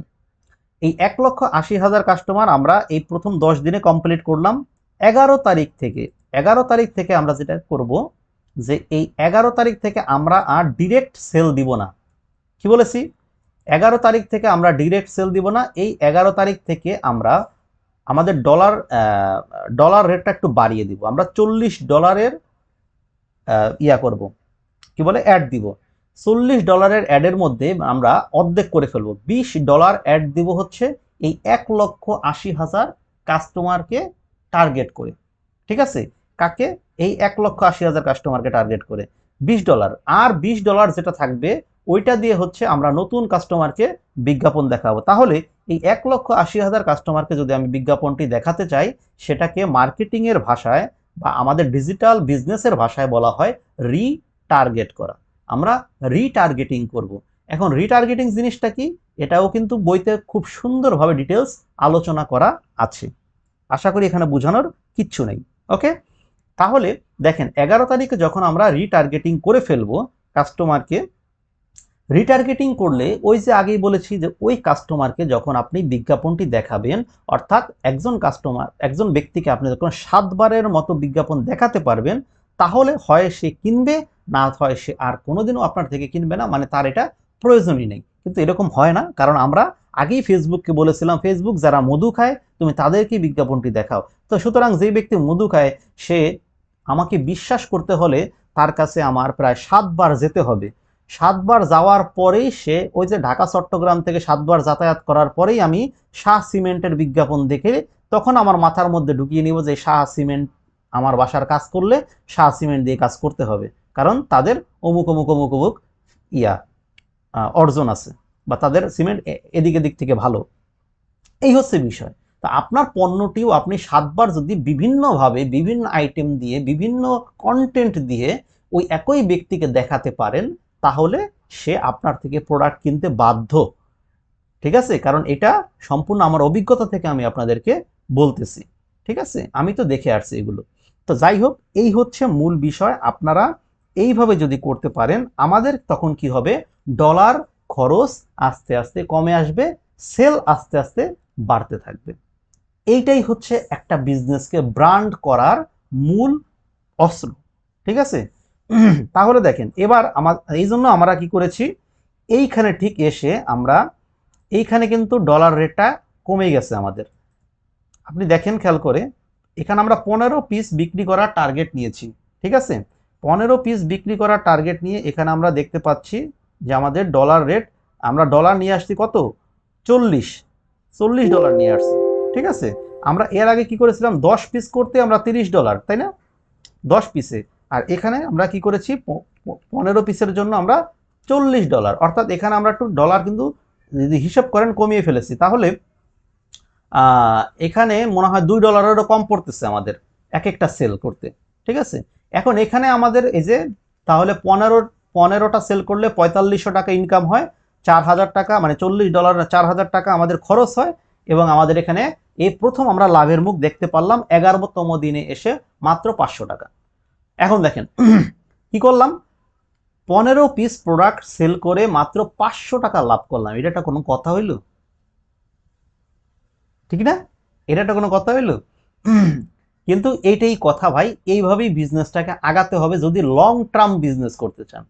Speaker 1: এই 1,80,000 কাস্টমার আমরা এই প্রথম 10 দিনে কমপ্লিট করলাম। 11 তারিখ থেকে, 11 তারিখ থেকে আমরা যেটা করব, যে এই 11 তারিখ থেকে আমরা আর ডিরেক্ট সেল দিব না। কি বলেছি, 11 তারিখ থেকে আমরা ডিরেক্ট সেল দিব না। এই 11 তারিখ থেকে আমরা আমাদের ডলার রেটটা একটু বাড়িয়ে দিব, আমরা $40 ইয়া করব, কি বলে অ্যাড দিব। $40 অ্যাডের মধ্যে আমরা অর্ধেক করে ফেলবো, $20 অ্যাড দিব হচ্ছে এই 1,80,000 কাস্টমারকে টার্গেট করে। ঠিক আছে, কাকে, এই 1,80,000 কাস্টমারকে টার্গেট করে $20, আর $20 যেটা থাকবে ওইটা দিয়ে হচ্ছে আমরা নতুন কাস্টমারকে বিজ্ঞাপন দেখাবো। তাহলে এই 1,80,000 কাস্টমারকে যদি আমি বিজ্ঞাপনটি দেখাতে চাই, সেটাকে মার্কেটিং এর ভাষায় বা আমাদের ডিজিটাল বিজনেসের ভাষায় বলা হয় রিটার্গেট করা। আমরা রিটার্গেটিং করব। এখন রিটার্গেটিং জিনিসটা কি, এটাও কিন্তু বইতে খুব সুন্দরভাবে ডিটেলস আলোচনা করা আছে, আশা করি এখানে বোঝানোর কিচ্ছু নেই। ওকে, তাহলে দেখেন 11 তারিখে যখন আমরা রিটার্গেটিং করে ফেলবো কাস্টমারকে, রিটার্গেটিং করলে ওই যে আগেই বলেছি যে ওই কাস্টমারকে যখন আপনি বিজ্ঞাপনটি দেখাবেন, অর্থাৎ একজন ব্যক্তিকে আপনি যখন 7 বারের মতো বিজ্ঞাপন দেখাতে পারবেন, তাহলে হয় সে কিনবে, না হয় সে আর কোনোদিনও আপনার থেকে কিনবে না, মানে তার এটা প্রয়োজনই নেই। কিন্তু এরকম হয় না, কারণ আমরা আগেই ফেসবুককে বলেছিলাম, ফেসবুক যারা মধু খায় তুমি তাদেরকে বিজ্ঞাপনটি দেখাও। তো সুতরাং যে ব্যক্তি মধু খায়, সে আমাকে বিশ্বাস করতে হলে তার কাছে আমার প্রায় 7 বার যেতে হবে। 7 বার যাওয়ার পরেই সে, ওই যে ঢাকা চট্টগ্রাম থেকে 7 বার যাতায়াত করার পরেই আমি শাহ সিমেন্টের বিজ্ঞাপন দেখে তখন আমার মাথার মধ্যে ঢুকিয়ে নিব যে শাহ সিমেন্ট আমার বাসার কাজ করলে শাহ সিমেন্ট দিয়ে কাজ করতে হবে, কারণ তাদের অমুক অমুক অমুক অমুক ইয়া অর্জন আছে, বা তাদের সিমেন্ট এদিক এদিক থেকে ভালো। এই হচ্ছে বিষয়। তা আপনার পণ্যটিও আপনি 7 বার যদি বিভিন্নভাবে বিভিন্ন আইটেম দিয়ে বিভিন্ন কন্টেন্ট দিয়ে ওই একই ব্যক্তিকে দেখাতে পারেন, তাহলে সে আপনার থেকে প্রোডাক্ট কিনতে বাধ্য। ঠিক আছে, কারণ এটা সম্পূর্ণ আমার অভিজ্ঞতা থেকে আমি আপনাদেরকে বলতেছি। ঠিক আছে, আমি তো দেখে আসছি এগুলো। তো যাই হোক, এই হচ্ছে মূল বিষয়। আপনারা এইভাবে যদি করতে পারেন, আমাদের তখন কি হবে, ডলার খরচ আস্তে আস্তে কমে আসবে, সেল আস্তে আস্তে বাড়তে থাকবে। এইটাই হচ্ছে একটা বিজনেসকে ব্র্যান্ড করার মূল অস্ত্র। ঠিক আছে? তাহলে দেখেন, এবার এই জন্য আমরা কি করেছি, এইখানে ঠিক এসে আমরা এইখানে কিন্তু ডলার রেটটা কমে গেছে আমাদের। আপনি দেখেন খেয়াল করে, এখানে আমরা 15 পিস বিক্রি করার টার্গেট নিয়েছি। ঠিক আছে? 15 পিস বিক্রি করার টার্গেট নিয়ে এখানে আমরা দেখতে পাচ্ছি যে আমাদের ডলার রেট, আমরা ডলার নিয়ে আসছি কত, 40 ডলার নিয়ে আসছি। ঠিক আছে? আমরা এর আগে কি করেছিলাম, 10 পিস করতে আমরা $30, তাই না? 10 পিসে। আর এখানে আমরা কি করেছি, 15 পিসের জন্য আমরা $40, অর্থাৎ এখানে আমরা একটু ডলার কিন্তু যদি হিসাব করেন কমিয়ে ফেলেছি। তাহলে এখানে মনে হয় $2 কম পড়তেছে আমাদের এক একটা সেল করতে। ঠিক আছে? এখন এখানে আমাদের এই যে, তাহলে 15টা সেল করলে 4500 টাকা ইনকাম হয়, 4000 টাকা মানে $40, 4000 টাকা আমাদের খরচ হয়, এবং আমাদের এখানে এই প্রথম আমরা লাভের মুখ দেখতে পারলাম 11তম দিনে এসে মাত্র 500 টাকা। এখন দেখেন কি করলাম, 15 পিস প্রোডাক্ট সেল করে মাত্র 500 টাকা লাভ করলাম। এটা একটা কোনো কথা হইল? ঠিক না? এটা একটা কোনো কথা হইল? কিন্তু এইটাই কথা ভাই, এইভাবেই বিজনেসটাকে আগাতে হবে যদি লং টার্ম বিজনেস করতে চান।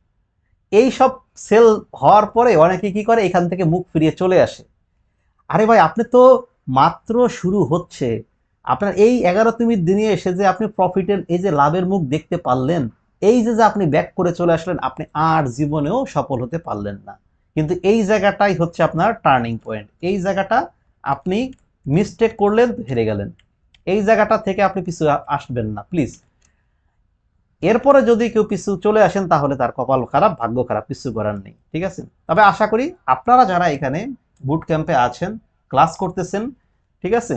Speaker 1: এই সব সেল হওয়ার পরে অনেকে কি করে, এখান থেকে মুখ ফিরিয়ে চলে আসে। আরে ভাই, আপনি তো মাত্র শুরু হচ্ছে, আপনার এই 11তম দিনে এসে যে আপনি প্রফিটের এই যে লাভের মুখ দেখতে পারলেন, এই যে যে আপনি ব্যাক করে চলে আসলেন, আপনি আর জীবনেও সফল হতে পারলেন না। কিন্তু এই জায়গাটাই হচ্ছে আপনার টার্নিং পয়েন্ট। এই জায়গাটা আপনি মিস্টেক করলেন, হেরে গেলেন। এই জায়গাটা থেকে আপনি পিছু আসবেন না প্লিজ। এরপরে যদি কেউ পিছু চলে আসেন, তাহলে তার কপাল খারাপ, ভাগ্য খারাপ, কিছু করার নেই। ঠিক আছে? তবে আশা করি আপনারা যারা এখানে বুট ক্যাম্পে আছেন, ক্লাস করতেছেন, ঠিক আছে,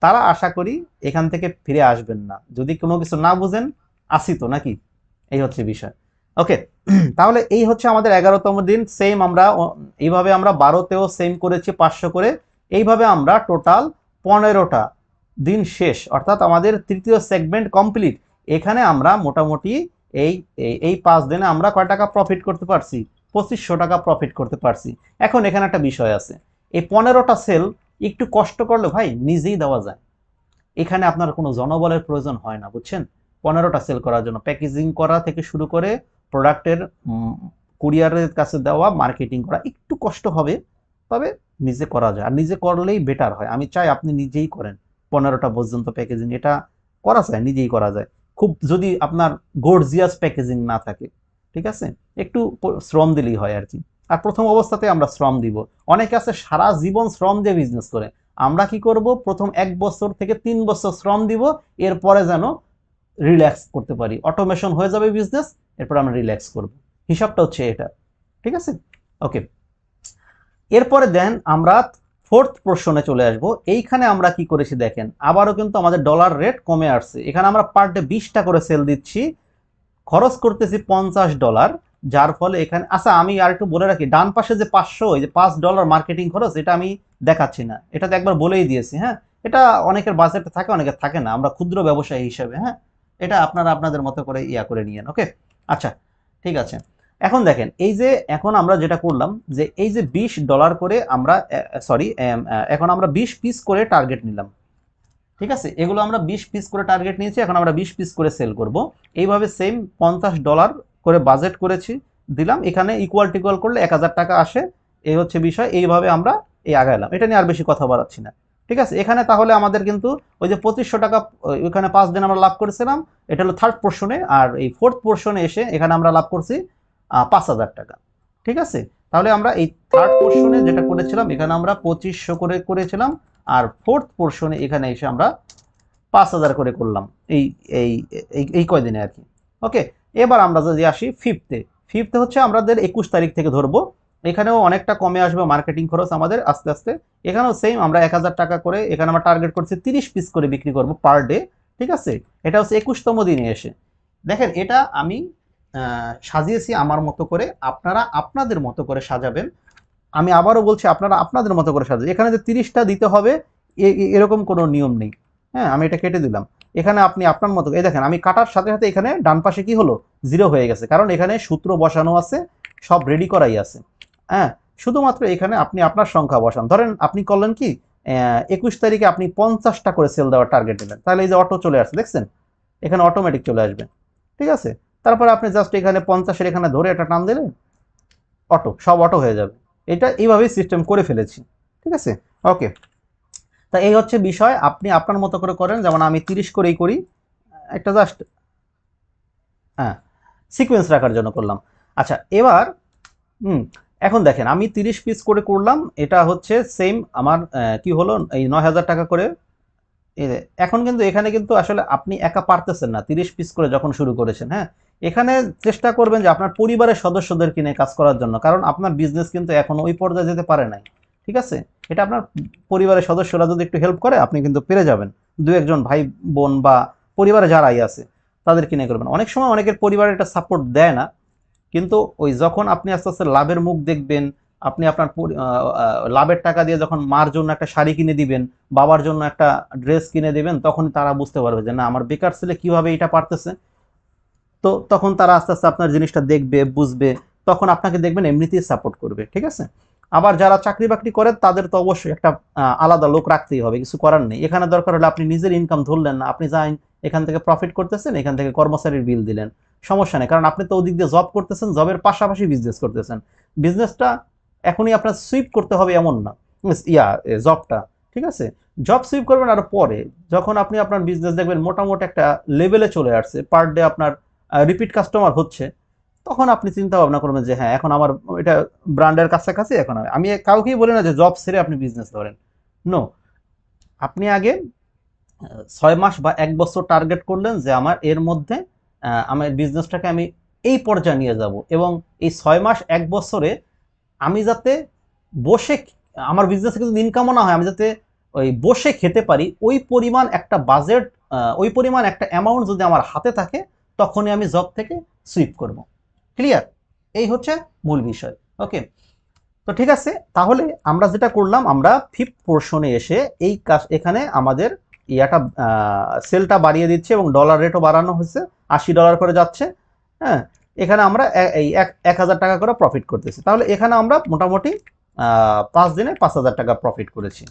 Speaker 1: তারা আশা করি এখান থেকে ফিরে আসবেন না। যদি কোনো কিছু না বুঝেন, আসি তো নাকি, এই হচ্ছে বিষয়। ওকে, তাহলে এই হচ্ছে আমাদের 11তম দিন। সেম আমরা এইভাবে আমরা 12তেও সেম করেছি 500 করে। এইভাবে আমরা টোটাল 15টা দিন শেষ, অর্থাৎ আমাদের তৃতীয় সেগমেন্ট কমপ্লিট। এখানে আমরা মোটামুটি এই এই 5 দিনে আমরা কয় টাকা প্রফিট করতে পারছি, 2500 টাকা প্রফিট করতে পারছি। এখন এখানে একটা বিষয় আছে, এই 15টা সেল একটু কষ্ট করলে ভাই নিজেই দেওয়া যায়। এখানে আপনার কোনো জনবলের প্রয়োজন হয় না, বুঝছেন? 15টা সেল করার জন্য প্যাকেজিং করা থেকে শুরু করে প্রোডাক্টের কুরিয়ারের কাছে দেওয়া, মার্কেটিং করা একটু কষ্ট হবে, তবে নিজে করা যায়। আর নিজে করলেই বেটার হয়। আমি চাই আপনি নিজেই করেন 15টা পর্যন্ত প্যাকেজিং, এটা করা যায়, নিজেই করা যায়। খুব যদি আপনার গর্জিয়াস প্যাকেজিং না থাকে, ঠিক আছে, একটু শ্রম দিলেই হয় আর কি। আর প্রথম অবস্থাতে আমরা শ্রম দিব। অনেকে আছে সারা জীবন শ্রম দিয়ে বিজনেস করে। আমরা কি করব, প্রথম 1 বছর থেকে 3 বছর শ্রম দিব, এরপরে যেন রিল্যাক্স করতে পারি। অটোমেশন হয়ে যাবে বিজনেস, এরপর আমরা রিল্যাক্স করব। হিসাবটা হচ্ছে এটা। ঠিক আছে? ওকে, এরপরে দেন আমরা 4th পোর্শনে চলে আসব। এইখানে আমরা কি করেছি দেখেন, আবারও কিন্তু আমাদের ডলার রেট কমে আসছে। এখানে আমরা পার ডে 20টা করে সেল দিচ্ছি, খরচ করতেছি $50, যার ফলে এখানে, আচ্ছা আমি আর একটু বলে রাখি, ডান পাশে যে 500, এই যে $5 মার্কেটিং খরচ, এটা আমি দেখাচ্ছি না, এটাতে একবার বলেই দিয়েছি। হ্যাঁ, এটা অনেকের বাজেটে থাকে, অনেকের থাকে না। আমরা ক্ষুদ্র ব্যবসায়ী হিসেবে, হ্যাঁ, এটা আপনারা আপনাদের মতো করে ইয়া করে নিয়েন। ওকে, আচ্ছা ঠিক আছে। এখন দেখেন, এই যে এখন আমরা যেটা করলাম, যে এই যে $20 করে আমরা, সরি, এখন আমরা 20 পিস করে টার্গেট নিলাম। ঠিক আছে, এগুলো আমরা 20 পিস করে টার্গেট নিয়েছি, এখন আমরা 20 পিস করে সেল করব। এইভাবে সেম $50 করে বাজেট করেছি, দিলাম। এখানে ইকুয়াল টিকুয়াল করলে 1000 টাকা আসে। এই হচ্ছে বিষয়। এইভাবে আমরা আগাইলাম, এটা নিয়ে আর বেশি কথা বাড়াচ্ছি না। ঠিক আছে, এখানে তাহলে আমাদের কিন্তু ওই যে 2500 টাকা ওইখানে 5 দিন আমরা লাভ করেছিলাম, এটা হলো 3rd পোর্শনে। আর এই 4th পোর্শনে এসে এখানে আমরা লাভ করছি 5000 টাকা। ঠিক আছে, তাহলে আমরা এই 3rd পোর্শনে যেটা করেছিলাম, এখানে আমরা 2500 করে করেছিলাম, আর 4th পোর্শনে এখানে এসে আমরা 5000 করে করলাম এই এই এই কয়দিনে আর কি। ওকে, এবার আমরা যদি আসি ফিফথে হচ্ছে আমাদের 21 তারিখ থেকে ধরবো। এখানেও অনেকটা কমে আসবে মার্কেটিং খরচ আমাদের আস্তে আস্তে। এখানেও সেম আমরা 1000 টাকা করে, এখানে আমরা টার্গেট করছি 30 পিস করে বিক্রি করব পার ডে। ঠিক আছে, এটা হচ্ছে 21তম দিনে এসে। দেখেন, এটা আমি সাজিয়েছি আমার মতো করে, আপনারা আপনাদের মতো করে সাজাবেন। আমি আবারও বলছি, আপনারা আপনাদের মতো করে সাজাবেন। এখানে যে 30টা দিতে হবে এরকম কোনো নিয়ম নেই। হ্যাঁ, আমি এটা কেটে দিলাম। এখানে আপনি আপনার মতো এই দেখেন আমি কাটার সাথে সাথে এখানে ডান পাশে কি হলো, 0 হয়ে গেছে, কারণ এখানে সূত্র বসানো আছে, সব রেডি করাই আছে। হ্যাঁ, শুধুমাত্র এখানে আপনি আপনার সংখ্যা বসান। ধরেন আপনি করলেন কি 21 তারিখে আপনি 50টা করে সেল দেওয়ার টার্গেট দিলেন, তাহলে এই যে অটো চলে আসছে দেখছেন, এখানে অটোমেটিক চলে আসবে। ঠিক আছে, তারপরে আপনি জাস্ট এখানে 50-এর এখানে ধরে একটা টান দিলে অটো, সব অটো হয়ে যাবে। এটা এইভাবেই সিস্টেম করে ফেলেছি। ঠিক আছে, ওকে। তা এই হচ্ছে বিষয়, আপনি আপনার মতো করে করেন, যেমন আমি 30 করেই করি, একটা জাস্ট হ্যাঁ সিকোয়েন্স রাখার জন্য করলাম। আচ্ছা এবার এখন দেখেন আমি 30 পিস করে করলাম, এটা হচ্ছে সেম আমার কি হলো এই 9,000 টাকা করে। এখন কিন্তু এখানে কিন্তু আসলে আপনি একা পারতেছেন না 30 পিস করে যখন শুরু করেছেন। হ্যাঁ, এখানে চেষ্টা করবেন যে আপনার পরিবারের সদস্যদেরকে নিয়ে কাজ করার জন্য, কারণ আপনার বিজনেস কিন্তু এখন ওই পর্যায়ে যেতে পারে নাই। ঠিক আছে, এটা আপনার পরিবারের সদস্যরা যদি একটু হেল্প করে আপনি কিন্তু পেরে যাবেন। দু একজন ভাই বোন বা পরিবারে যারাই আছে তাদেরকে নিয়ে করবেন। অনেক সময় অনেকের পরিবারে এটা সাপোর্ট দেয় না, কিন্তু ওই যখন আপনি আস্তে আস্তে লাভের মুখ দেখবেন, আপনি আপনার লাভের টাকা দিয়ে যখন মার জন্য একটা শাড়ি কিনে দিবেন, বাবার জন্য একটা ড্রেস কিনে দিবেন, তখন তারা বুঝতে পারবে যে না আমার বেকার ছেলে কিভাবে এটা পারতেছে। তো তখন তারা আস্তে আস্তে আপনার জিনিসটা দেখবে, বুঝবে, তখন আপনাকে দেখবেন এমনিতেই সাপোর্ট করবে। ঠিক আছে, আবার যারা চাকরি বাকরি করে তাদের তো অবশ্যই একটা আলাদা লোক রাখতেই হবে, কিছু করার নেই। এখানে দরকার হলে আপনি নিজের ইনকাম ধরলেন না, আপনি যাই এখান থেকে প্রফিট করতেছেন, এখান থেকে কর্মচারীর বিল দিলেন, সমস্যা নেই, কারণ আপনি তো ওদিক দিয়ে জব করতেছেন, জবের পাশাপাশি বিজনেস করতেছেন। বিজনেসটা এখনই আপনার সুইপ করতে হবে এমন না, জবটা। ঠিক আছে, জব সুইপ করবেন আর পরে, যখন আপনি আপনার বিজনেস দেখবেন মোটামুটি একটা লেভেলে চলে আসছে, পার ডে আপনার রিপিট কাস্টমার হচ্ছে, তখন আপনি চিন্তা ভাবনা করবেন যে হ্যাঁ এখন আমার এটা ব্র্যান্ডের কাছাকাছি, এখন আমি কাউকেই বলি না যে জব ছেড়ে আপনি বিজনেস ধরেন। নো, আপনি আগে 6 মাস বা 1 বছর টার্গেট করলেন যে আমার এর মধ্যে আমার বিজনেসটাকে আমি এই পর্যায়ে নিয়ে যাব, এবং এই 6 মাস 1 বছরে আমি যাতে বসে আমার বিজনেসে কিন্তু ইনকামও না হয়, আমি যাতে ওই বসে খেতে পারি, ওই পরিমাণ একটা বাজেট, ওই পরিমাণ একটা অ্যামাউন্ট যদি আমার হাতে থাকে, তখনই আমি জব থেকে সুইপ করব। ক্লিয়ার? এই হচ্ছে মূল বিষয়। ওকে, তো ঠিক আছে, তাহলে আমরা যেটা করলাম, আমরা ফিফথ পোর্শনে এসে এই কাজ এখানে আমাদের ইয়াটা সেলটা বাড়িয়ে দিচ্ছে এবং ডলার রেটও বাড়ানো হয়েছে, $80 করে যাচ্ছে। হ্যাঁ, এখানে আমরা এই 1,000 টাকা করে প্রফিট করতেছি। তাহলে এখানে আমরা মোটামুটি 5 দিনে 5,000 টাকা প্রফিট করেছি।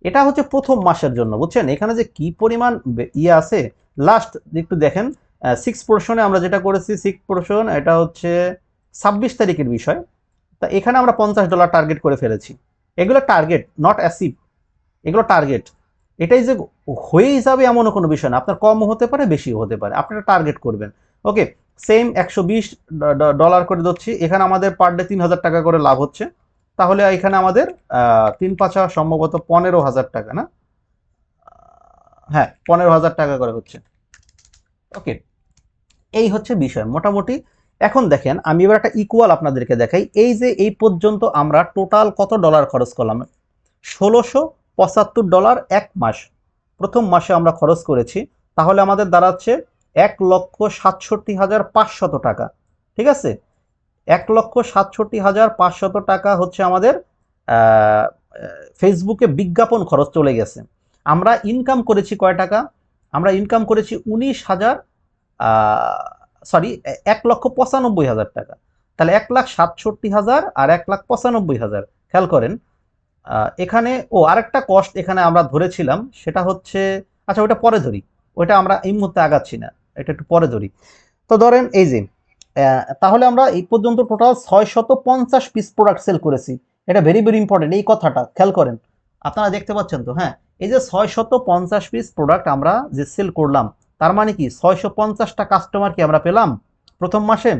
Speaker 1: এটা হচ্ছে প্রথম মাসের জন্য, বুঝছেন এখানে যে কি পরিমাণ ইয়ে আছে। লাস্ট একটু দেখেন, 6 পোর্শনে আমরা যেটা করেছি, 6 পোর্শন এটা হচ্ছে 26 তারিখের বিষয়। তা এখানে আমরা $50 টার্গেট করে ফেলেছি। এগুলো টার্গেট, নট অ্যাচিভ, এগুলো টার্গেট। এটাই যে হয়েই যাবে এমনও কোনো বিষয় না, আপনার কমও হতে পারে বেশিও হতে পারে, আপনারা টার্গেট করবেন। ওকে, সেম $120 করে দিচ্ছি। এখানে আমাদের পার ডে 3,000 টাকা করে লাভ হচ্ছে, তাহলে এখানে আমাদের 3 5 সম্ভবত 15,000 টাকা, না হ্যাঁ 15,000 টাকা করে হচ্ছে। ওকে, এই হচ্ছে বিষয় মোটামুটি। এখন দেখেন আমি এবার একটা ইকুয়াল আপনাদেরকে দেখাই, এই যে এই পর্যন্ত আমরা টোটাল কত ডলার খরচ করলাম, $1,675 এক মাস, প্রথম মাসে আমরা খরচ করেছি। তাহলে আমাদের দাঁড়াচ্ছে 1,67,500 টাকা। ঠিক আছে, 1,67,500 টাকা হচ্ছে আমাদের ফেসবুকে বিজ্ঞাপন খরচ চলে গেছে। আমরা ইনকাম করেছি কয় টাকা, আমরা ইনকাম করেছি 19,000, সরি 1,95,000 টাকা। তাহলে 1,67,000 আর 1,95,000, খেয়াল করেন। এখানে আরেকটা কস্ট এখানে আমরা ধরেছিলাম, সেটা হচ্ছে, আচ্ছা ওটা পরে ধরি, ওইটা আমরা এই মুহূর্তে আগাচ্ছি না, এটা একটু পরে ধরি। তো ধরেন এই যে তাহলে আমরা এই পর্যন্ত টোটাল 650 পিস প্রোডাক্ট সেল করেছি। এটা ভেরি ভেরি ইম্পর্টেন্ট, এই কথাটা খেয়াল করেন, আপনারা দেখতে পাচ্ছেন তো। হ্যাঁ, এই যে 650 পিস প্রোডাক্ট আমরা যে সেল করলাম, তার মানে কি 650টা কাস্টমার কি আমরা পেলাম প্রথম মাসে।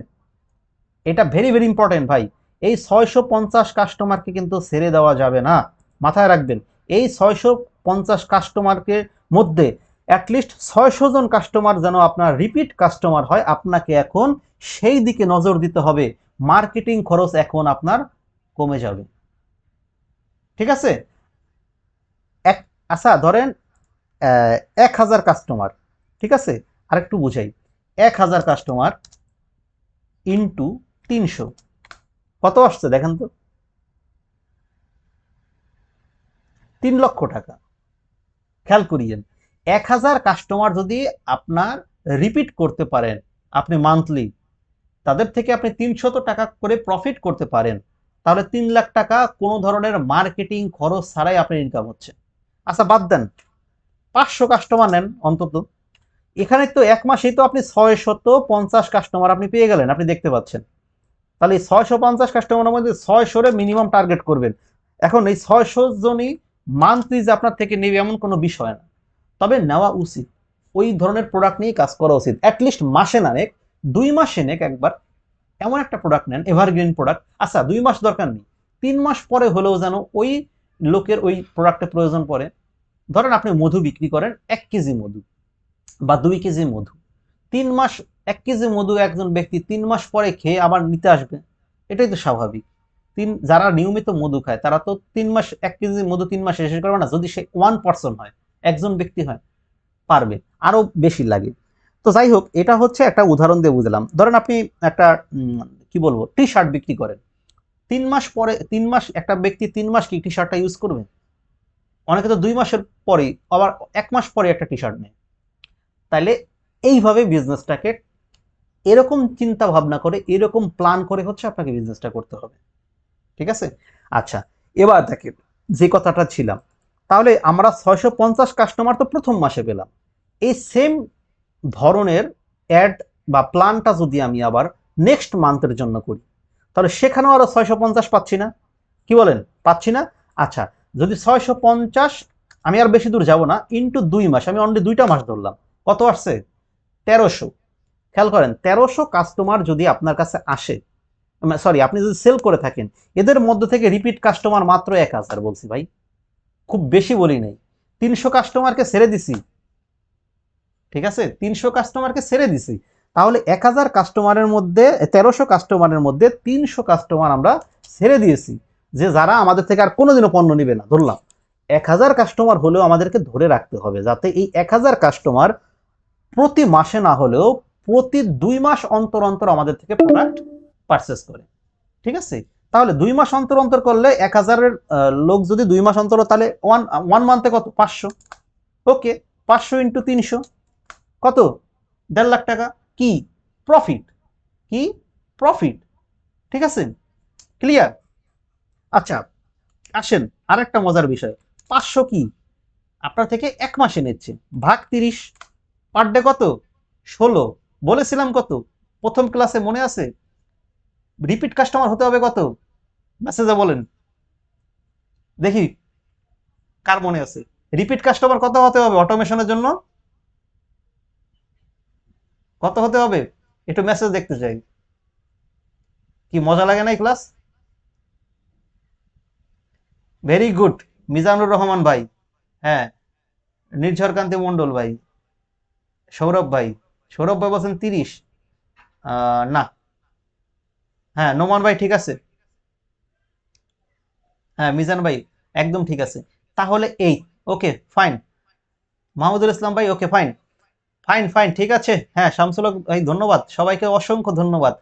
Speaker 1: এটা ভেরি ভেরি ইম্পর্টেন্ট ভাই, এই 650 কাস্টমারকে কিন্তু ছেড়ে দেওয়া যাবে না, মাথায় রাখবেন। এই 650 কাস্টমারকে মধ্যে অ্যাটলিস্ট 600 জন কাস্টমার যেন আপনার রিপিট কাস্টমার হয়, আপনাকে এখন সেই দিকে নজর দিতে হবে। মার্কেটিং খরচ এখন আপনার কমে যাবে। ঠিক আছে, এক আচ্ছা ধরেন 1,000 কাস্টমার, ঠিক আছে, আরেকটু বুঝাই, 1,000 কাস্টমার ইন্টু 300 কত আসছে দেখেন তো, 3 লক্ষ টাকা। খেয়াল করিয়েন, 1000 কাস্টমার যদি আপনার রিপিট করতে পারেন, আপনি মান্থলি তাদের থেকে আপনি 300 টাকা করে প্রফিট করতে পারেন, তাহলে 3 লাখ টাকা কোনো ধরনের মার্কেটিং খরচ ছাড়াই আপনার ইনকাম হচ্ছে। আচ্ছা বাদ দেন, 500 কাস্টমার নেন অন্তত, এখানে তো এক মাসেই তো আপনি 650 কাস্টমার আপনি পেয়ে গেলেন, আপনি দেখতে পাচ্ছেন। তাহলে এই 650 কাস্টমারের মধ্যে 600 মিনিমাম টার্গেট করবেন। এখন এই 600 জনই মান্থলি যে আপনার থেকে নেবে এমন কোনো বিষয় না, তবে নেওয়া উচিত, ওই ধরনের প্রোডাক্ট নিয়ে কাজ করা উচিত। অ্যাটলিস্ট মাসে না নেক, 2 মাসে নেক একবার এমন একটা প্রোডাক্ট নেন, এভারগ্রিন প্রোডাক্ট। আচ্ছা 2 মাস দরকার নেই, 3 মাস পরে হলেও যেন ওই লোকের ওই প্রোডাক্টের প্রয়োজন পড়ে। ধরেন আপনি মধু বিক্রি করেন, 1 কেজি মধু বা 2 কেজি মধু, 3 মাস 1 কেজি মধু একজন ব্যক্তি 3 মাস পরে খেয়ে আবার নিতে আসবে, এটাই তো স্বাভাবিক। যারা নিয়মিত মধু খায় তারা তো 3 মাস 1 কেজি মধু 3 মাসে শেষ করবে না, যদি সে 1 পার্সন হয়, একজন ব্যক্তি হয়, পারবে, আরো বেশি লাগে। তো যাই হোক, এটা হচ্ছে একটা উদাহরণ দিয়ে বুঝলাম। ধরেন আপনি একটা কি বলবো টি শার্ট বিক্রি করেন, 3 মাস পরে, 3 মাস একটা ব্যক্তি 3 মাস কি টি শার্টটা ইউজ করবে? অনেকে তো 2 মাসের পরে আবার 1 মাস পরে একটা টি শার্ট নেয়। তাইলে এইভাবে বিজনেসটাকে এরকম চিন্তা ভাবনা করে, এরকম প্ল্যান করে হচ্ছে আপনাকে বিজনেসটা করতে হবে। ঠিক আছে? আচ্ছা, এবার দেখেন যে কথাটা ছিলাম, তাহলে আমরা 650 কাস্টমার তো প্রথম মাসে পেলাম। এই সেম ধরনের অ্যাড বা প্ল্যানটা যদি আমি আবার নেক্সট মান্থের জন্য করি, তাহলে সেখানেও আরো 650 পাচ্ছি না? কি বলেন, পাচ্ছি না? আচ্ছা, যদি 650, আমি আর বেশি দূর যাব না, ইন্টু 2 মাস, আমি অনলি 2টা মাস ধরলাম, কত আসছে? 1300। খেয়াল করেন, 1300 কাস্টমার যদি আপনার কাছে আসে, সরি আপনি যদি সেল করে থাকেন, এদের মধ্য থেকে রিপিট কাস্টমার মাত্র 1000 বলছি ভাই, খুব বেশি বলি নাই। 300 কাস্টমারকে ছেড়ে দিছি, ঠিক আছে, 300 কাস্টমারকে ছেড়ে দিছি, তাহলে 1000 কাস্টমারের মধ্যে 1300 কাস্টমারের মধ্যে 300 কাস্টমার আমরা ছেড়ে দিয়েছি, যে যারা আমাদের থেকে আর কোনোদিনও পণ্য নিবে না, ধরলাম। 1000 কাস্টমার হলেও আমাদেরকে ধরে রাখতে হবে, যাতে এই 1000 কাস্টমার প্রতি মাসে না হলেও প্রতি 2 মাস অন্তর অন্তর আমাদের থেকে প্রোডাক্ট পারচেস করে। ঠিক আছে? তাহলে 2 মাস অন্তর অন্তর করলে 1000-এর লোক যদি 2 মাস অন্তর, তাহলে ওয়ান মান্থে কত? 500। ওকে, 500 ইন্টু 300 কত? 1.5 লাখ টাকা। কি প্রফিট? কি প্রফিট? ঠিক আছে, ক্লিয়ার? আচ্ছা আসেন আরেকটা মজার বিষয়, 500 কি আপনার থেকে 1 মাসে নিচ্ছে, ভাগ 30, পার ডে কত? 16। বলেছিলাম কত প্রথম ক্লাসে, মনে আছে? রিপিট কাস্টমার হতে হবে কত? মেসেজে বলেন দেখি কার মনে আছে। রিপিট কাস্টমার কত হতে হবে অটোমেশনের জন্য? কত হতে হবে? একটু মেসেজ দেখতে চাই। কি মজা লাগে না এই class? Very good, Mizanur Rahman ভাই, হ্যাঁ, নির্ঝর কান্তি মন্ডল ভাই, সৌরভ ভাই, সৌরভ ভাই বলছেন 30। না, হ্যাঁ নোমান ভাই ঠিক আছে, হ্যাঁ মিজান ভাই একদম ঠিক আছে। তাহলে এই, ওকে ফাইন, মাহমুদুল ইসলাম ভাই ওকে ফাইন, ফাইন ফাইন ঠিক আছে, হ্যাঁ শামসুল হক ভাই ধন্যবাদ, সবাইকে অসংখ্য ধন্যবাদ।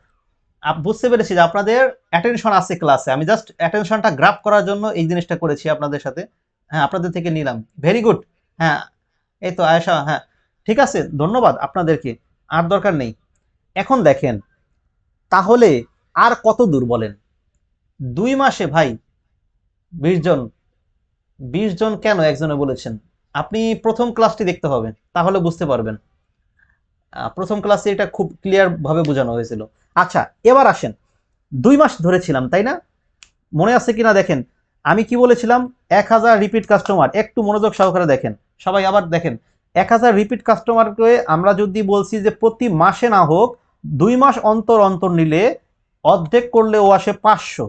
Speaker 1: বুঝতে পেরেছি যে আপনাদের অ্যাটেনশন আছে ক্লাসে, আমি জাস্ট অ্যাটেনশনটা গ্রাব করার জন্য এই জিনিসটা করেছি আপনাদের সাথে। হ্যাঁ আপনাদের থেকে নিলাম, ভেরি গুড। হ্যাঁ এই তো আয়েশা, হ্যাঁ ঠিক আছে, ধন্যবাদ আপনাদেরকে, আর দরকার নেই। এখন দেখেন, তাহলে আর কত দূর বলেন? 2 মাসে ভাই 20 জন, 20 জন কেন একজনে বলেছেন? আপনি প্রথম ক্লাসটি দেখতে হবে, তাহলে বুঝতে পারবেন। প্রথম ক্লাসে এটা খুব ক্লিয়ার ভাবে বোঝানো হয়েছিল। আচ্ছা এবার আসেন, 2 মাস ধরেছিলাম তাই না? মনে আছে কিনা দেখেন, আমি কি বলেছিলাম? 1000 রিপিট কাস্টমার, একটু মনোযোগ সহকারে দেখেন সবাই, আবার দেখেন। 1000 রিপিট কাস্টমারকে আমরা যদি বলছি যে প্রতি মাসে না হোক 2 মাস অন্তর অন্তর নিলে, অর্ধেক করলেও আসে 500।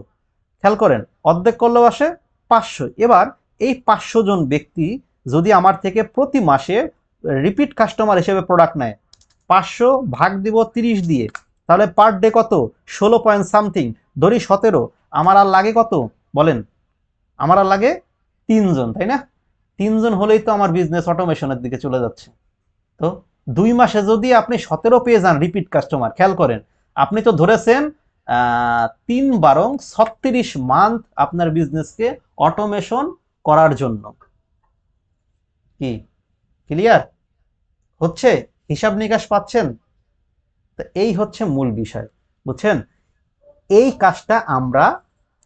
Speaker 1: খেয়াল করেন, অর্ধেক করলেও আসে 500। এবার এই 500 জন ব্যক্তি যদি আমার থেকে প্রতি মাসে রিপিট কাস্টমার হিসেবে প্রোডাক্ট নেয়, 500 ভাগ দিব 30 দিয়ে, তাহলে পার ডে কত? 16 পয়েন্ট সামথিং, ধরি 17। আমার আর লাগে কত বলেন? আমার আর লাগে 3 জন, তাই না? 3 জন হলেই তো আমার বিজনেস অটোমেশনের দিকে চলে যাচ্ছে। তো 2 মাসে যদি আপনি 17 পেয়ে যান রিপিট কাস্টমার, খেয়াল করেন, আপনি তো ধরেছেন 3 × 36 মান্থ আপনার বিজনেসকে অটোমেশন করার জন্য। কি ক্লিয়ার হচ্ছে? হিসাব নিকাশ পাচ্ছেন? তো এই হচ্ছে মূল বিষয়, বুঝছেন? এই কাজটা আমরা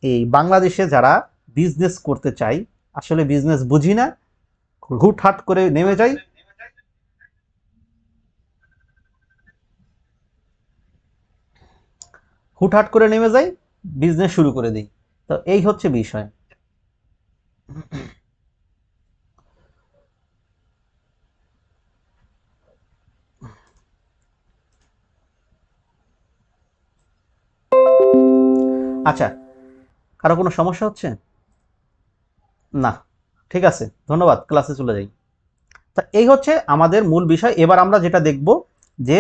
Speaker 1: এই বাংলাদেশে যারা বিজনেস করতে চাই, আসলে বিজনেস বুঝি না, হুটহাট করে নেমে যাই, হুটহাট করে নেমে যাই, বিজনেস শুরু করে দিই। তো এই হচ্ছে বিষয়। আচ্ছা, কারো কোনো সমস্যা হচ্ছে? না, ঠিক আছে, ধন্যবাদ, ক্লাসে চলে যাই। তা এই হচ্ছে আমাদের মূল বিষয়। এবার আমরা যেটা দেখব যে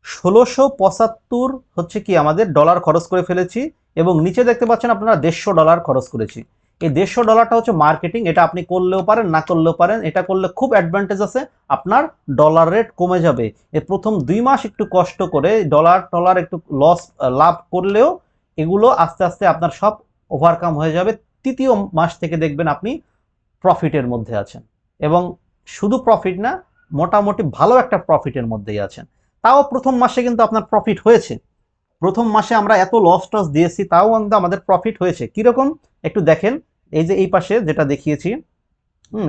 Speaker 1: 1675 হচ্ছে কি আমাদের ডলার খরচ করে ফেলেছি, এবং নিচে দেখতে পাচ্ছেন আপনারা $150 খরচ করেছি। এই $150টা হচ্ছে মার্কেটিং, এটা আপনি করলেও পারেন না করলেও পারেন, এটা করলে খুব অ্যাডভান্টেজ আছে, আপনার ডলার রেট কমে যাবে। এই প্রথম 2 মাস একটু কষ্ট করে ডলার টলার একটু লস লাভ করলেও এগুলো আস্তে আস্তে আপনার সব ওভারকাম হয়ে যাবে। তৃতীয় মাস থেকে দেখবেন আপনি প্রফিটের মধ্যে আছেন, এবং শুধু প্রফিট না, মোটামুটি ভালো একটা প্রফিটের মধ্যেই আছেন। তাও প্রথম মাসে কিন্তু আপনার প্রফিট হয়েছে, প্রথম মাসে আমরা এত লস টস দিয়েছি, তাও কিন্তু আমাদের প্রফিট হয়েছে। কিরকম একটু দেখেন, এই যে এই পাশে যেটা দেখিয়েছি,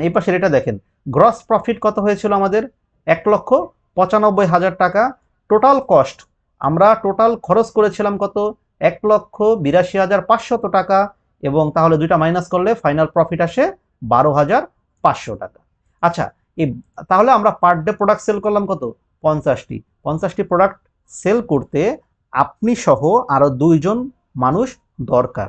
Speaker 1: এই পাশের এটা দেখেন, গ্রস প্রফিট কত হয়েছিল আমাদের? 1,95,000 টাকা। টোটাল কস্ট, আমরা টোটাল খরচ করেছিলাম কত? 1,82,500 টাকা, এবং তাহলে দুইটা মাইনাস করলে ফাইনাল প্রফিট আসে 12,500 টাকা। আচ্ছা, এই তাহলে আমরা পার ডে প্রোডাক্ট সেল করলাম কত? 50টি। 50টি প্রোডাক্ট সেল করতে আপনি সহ আরো 2জন মানুষ দরকার।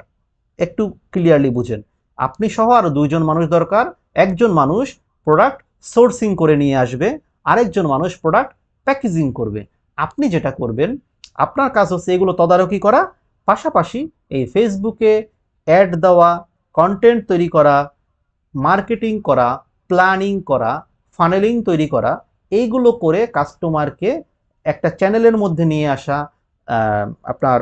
Speaker 1: একটু ক্লিয়ারলি বুঝেন, আপনি সহ আরো 2জন মানুষ দরকার। একজন মানুষ প্রোডাক্ট সোর্সিং করে নিয়ে আসবে, আরেকজন মানুষ প্রোডাক্ট প্যাকেজিং করবে। আপনি যেটা করবেন, আপনার কাজ হচ্ছে এগুলো তদারকি করা, পাশাপাশি এই ফেসবুকে অ্যাড দেওয়া, কন্টেন্ট তৈরি করা, মার্কেটিং করা, প্ল্যানিং করা, ফানেলিং তৈরি করা, এইগুলো করে কাস্টমারকে একটা চ্যানেলের মধ্যে নিয়ে আসা, আপনার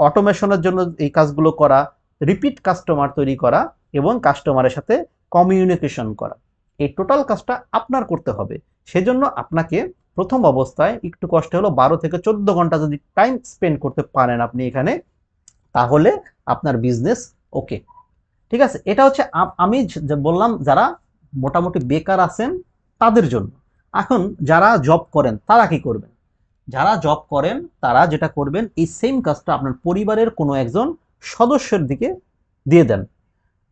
Speaker 1: অটোমেশনের জন্য এই কাজগুলো করা, রিপিট কাস্টমার তৈরি করা, এবং কাস্টমারের সাথে কমিউনিকেশন করা। এই টোটাল কাজটা আপনার করতে হবে। সেজন্য আপনাকে প্রথম অবস্থায় একটু কষ্ট হলো 12 থেকে 14 ঘন্টা যদি টাইম স্পেন্ড করতে পারেন আপনি এখানে, তাহলে আপনার বিজনেস ওকে। ঠিক আছে, এটা হচ্ছে আমি বললাম যারা মোটামুটি বেকার আছেন তাদের জন্য। এখন যারা জব করেন তারা কি করবেন? যারা জব করেন তারা যেটা করবেন, এই সেম কাজটা আপনার পরিবারের কোনো একজন সদস্যের দিকে দিয়ে দেন।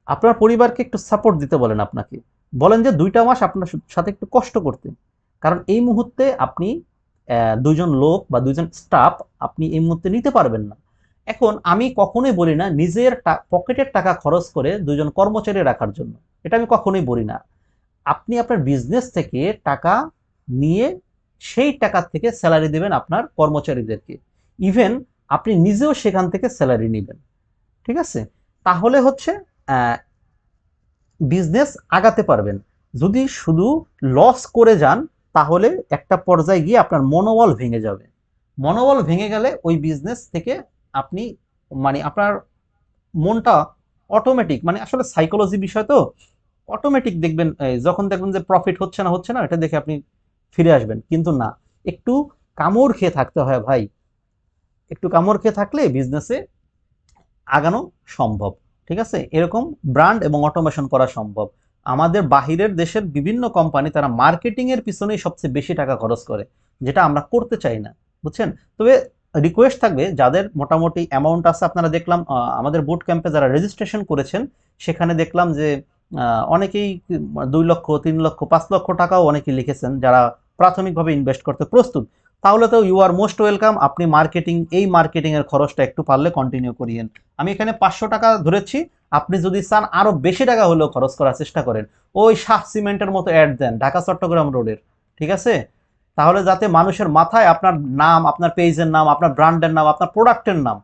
Speaker 1: আপনার পরিবারকে একটু সাপোর্ট দিতে বলেন, আপনাকে বলেন যে 2টা মাস আপনার সাথে একটু কষ্ট করতে, কারণ এই মুহূর্তে আপনি 2জন লোক বা 2জন স্টাফ আপনি এই মুহূর্তে নিতে পারবেন না। এখন আমি কখনোই বলি না নিজের পকেটের টাকা খরচ করে 2জন কর্মচারী রাখার জন্য, এটা আমি কখনোই বলি না। আপনি আপনার বিজনেস থেকে টাকা নিয়ে সেই টাকা থেকে স্যালারি দেবেন আপনার কর্মচারীদেরকে, ইভেন আপনি নিজেও সেখান থেকে স্যালারি নেবেন। ঠিক আছে, তাহলে হচ্ছে বিজনেস আগাতে পারবেন। যদি শুধু লস করে যান, তাহলে একটা পর্যায়ে গিয়ে আপনার মনোবল ভেঙে যাবে। মনোবল ভেঙে গেলে ওই বিজনেস থেকে আপনি, মানে আপনার মনটা অটোমেটিক, মানে আসলে সাইকোলজি বিষয় তো, অটোমেটিক দেখবেন যখন দেখবেন যে প্রফিট হচ্ছে না, এটা দেখে আপনি ফিরে আসবেন। কিন্তু না, একটু কামড় খেয়ে থাকতে হয় ভাই, একটু কামড় খেয়ে থাকলে বিজনেসে আগানো সম্ভব। ঠিক আছে, এরকম ব্র্যান্ড এবং অটোমেশন করা সম্ভব। আমাদের বাহিরের দেশের বিভিন্ন কোম্পানি তারা মার্কেটিং এর পিছনেই সবচেয়ে বেশি টাকা খরচ করে, যেটা আমরা করতে চাই না, বুঝছেন? তবে রিকোয়েস্ট থাকবে, যাদের মোটামুটি অ্যামাউন্ট আছে, আপনারা দেখলাম আমাদের বুট ক্যাম্পে যারা রেজিস্ট্রেশন করেছেন, সেখানে দেখলাম যে অনেকেই 2 লক্ষ, 3 লক্ষ, 5 লক্ষ টাকাও অনেকেই লিখেছেন যারা প্রাথমিকভাবে ইনভেস্ট করতে প্রস্তুত। তাহলে তো ইউ আর মোস্ট ওয়েলকাম। আপনি মার্কেটিং এর খরচটা একটু পারলে কন্টিনিউ করিয়েন। আমি এখানে 500 টাকা ধরেছি, আপনি যদি চান আরো বেশি টাকা হলেও খরচ করার চেষ্টা করেন। ওই শাহ সিমেন্টের মতো অ্যাড দেন ঢাকা চট্টগ্রাম রোডের, ঠিক আছে? তাহলে যাতে মানুষের মাথায় আপনার নাম, আপনার পেজের নাম, আপনার ব্র্যান্ডের নাম, আপনার প্রোডাক্টের নাম,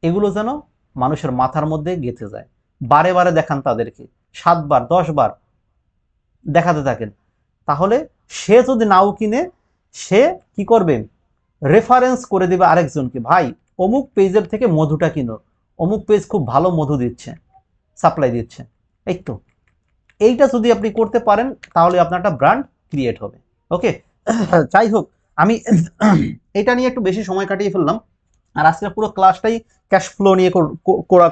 Speaker 1: এগুলো যেন মানুষের মাথার মধ্যে গেঁথে যায়। বারে বারে দেখান তাদেরকে, 7 বার 10 বার দেখাতে থাকেন। তাহলে সে যদি নাও কিনে, সে কি করবে? রেফারেন্স করে দিবে আরেকজনকে, ভাই অমুক পেজের থেকে মধুটা কিনো, অমুক পেজ খুব ভালো মধু দিচ্ছে, সাপ্লাই দিচ্ছে। এই তো, এইটা যদি আপনি করতে পারেন তাহলে আপনার একটা ব্র্যান্ড ক্রিয়েট হবে। ওকে, যাই হোক, আমি এটা নিয়ে একটু বেশি সময় কাটিয়ে ফেললাম। আর আজকে পুরো ক্লাসটাই ক্যাশ ফ্লো নিয়ে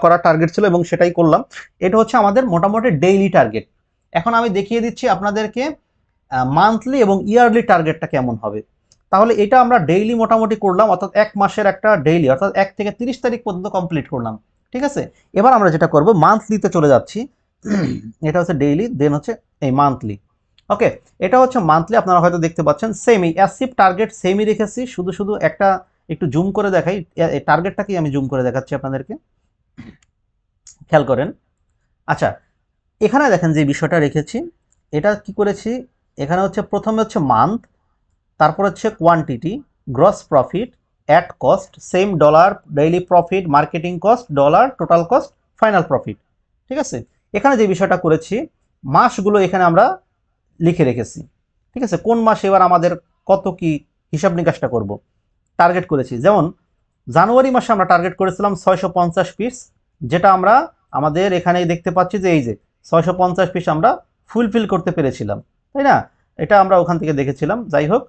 Speaker 1: করা টার্গেট ছিল এবং সেটাই করলাম। এটা হচ্ছে আমাদের মোটামুটি ডেইলি টার্গেট। এখন আমি দেখিয়ে দিচ্ছি আপনাদেরকে মান্থলি এবং ইয়ারলি টার্গেটটা কেমন হবে। তাহলে এটা আমরা ডেইলি মোটামুটি করলাম, অর্থাৎ এক মাসের একটা ডেইলি, অর্থাৎ 1 থেকে 30 তারিখ পর্যন্ত কমপ্লিট করলাম। ঠিক আছে, এবার আমরা যেটা করব মান্থলিতে চলে যাচ্ছি। এটা হচ্ছে ডেইলি, দেন হচ্ছে এই মান্থলি। ওকে, এটা হচ্ছে মান্থলি। আপনারা হয়তো দেখতে পাচ্ছেন সেমই অ্যাসিভ টার্গেট সেমই রেখেছি, শুধু শুধু একটা একটু জুম করে দেখাই, টার্গেটটাকেই আমি জুম করে দেখাচ্ছি আপনাদেরকে, খেয়াল করেন। আচ্ছা, এখানে দেখেন যে বিষয়টা রেখেছি, এটা কি করেছি, এখানে হচ্ছে প্রথমে হচ্ছে মান্থ, তারপর হচ্ছে quantity, gross profit, at cost, same dollar, daily profit, marketing cost, dollar, total cost, final profit. ঠিক আছে, এখানে যে বিষয়টা করেছি, মাসগুলো এখানে আমরা লিখে রেখেছি। ঠিক আছে, কোন মাসে এবার আমাদের কত কি হিসাব নিকাশটা করব, টার্গেট করেছি। যেমন জানুয়ারি মাসে আমরা টার্গেট করেছিলাম 650 পিস, যেটা আমরা আমাদের এখানে দেখতে পাচ্ছি যে এই যে 650 পিস আমরা ফুলফিল করতে পেরেছিলাম, তাই না? এটা আমরা ওখান থেকে দেখেছিলাম। যাই হোক,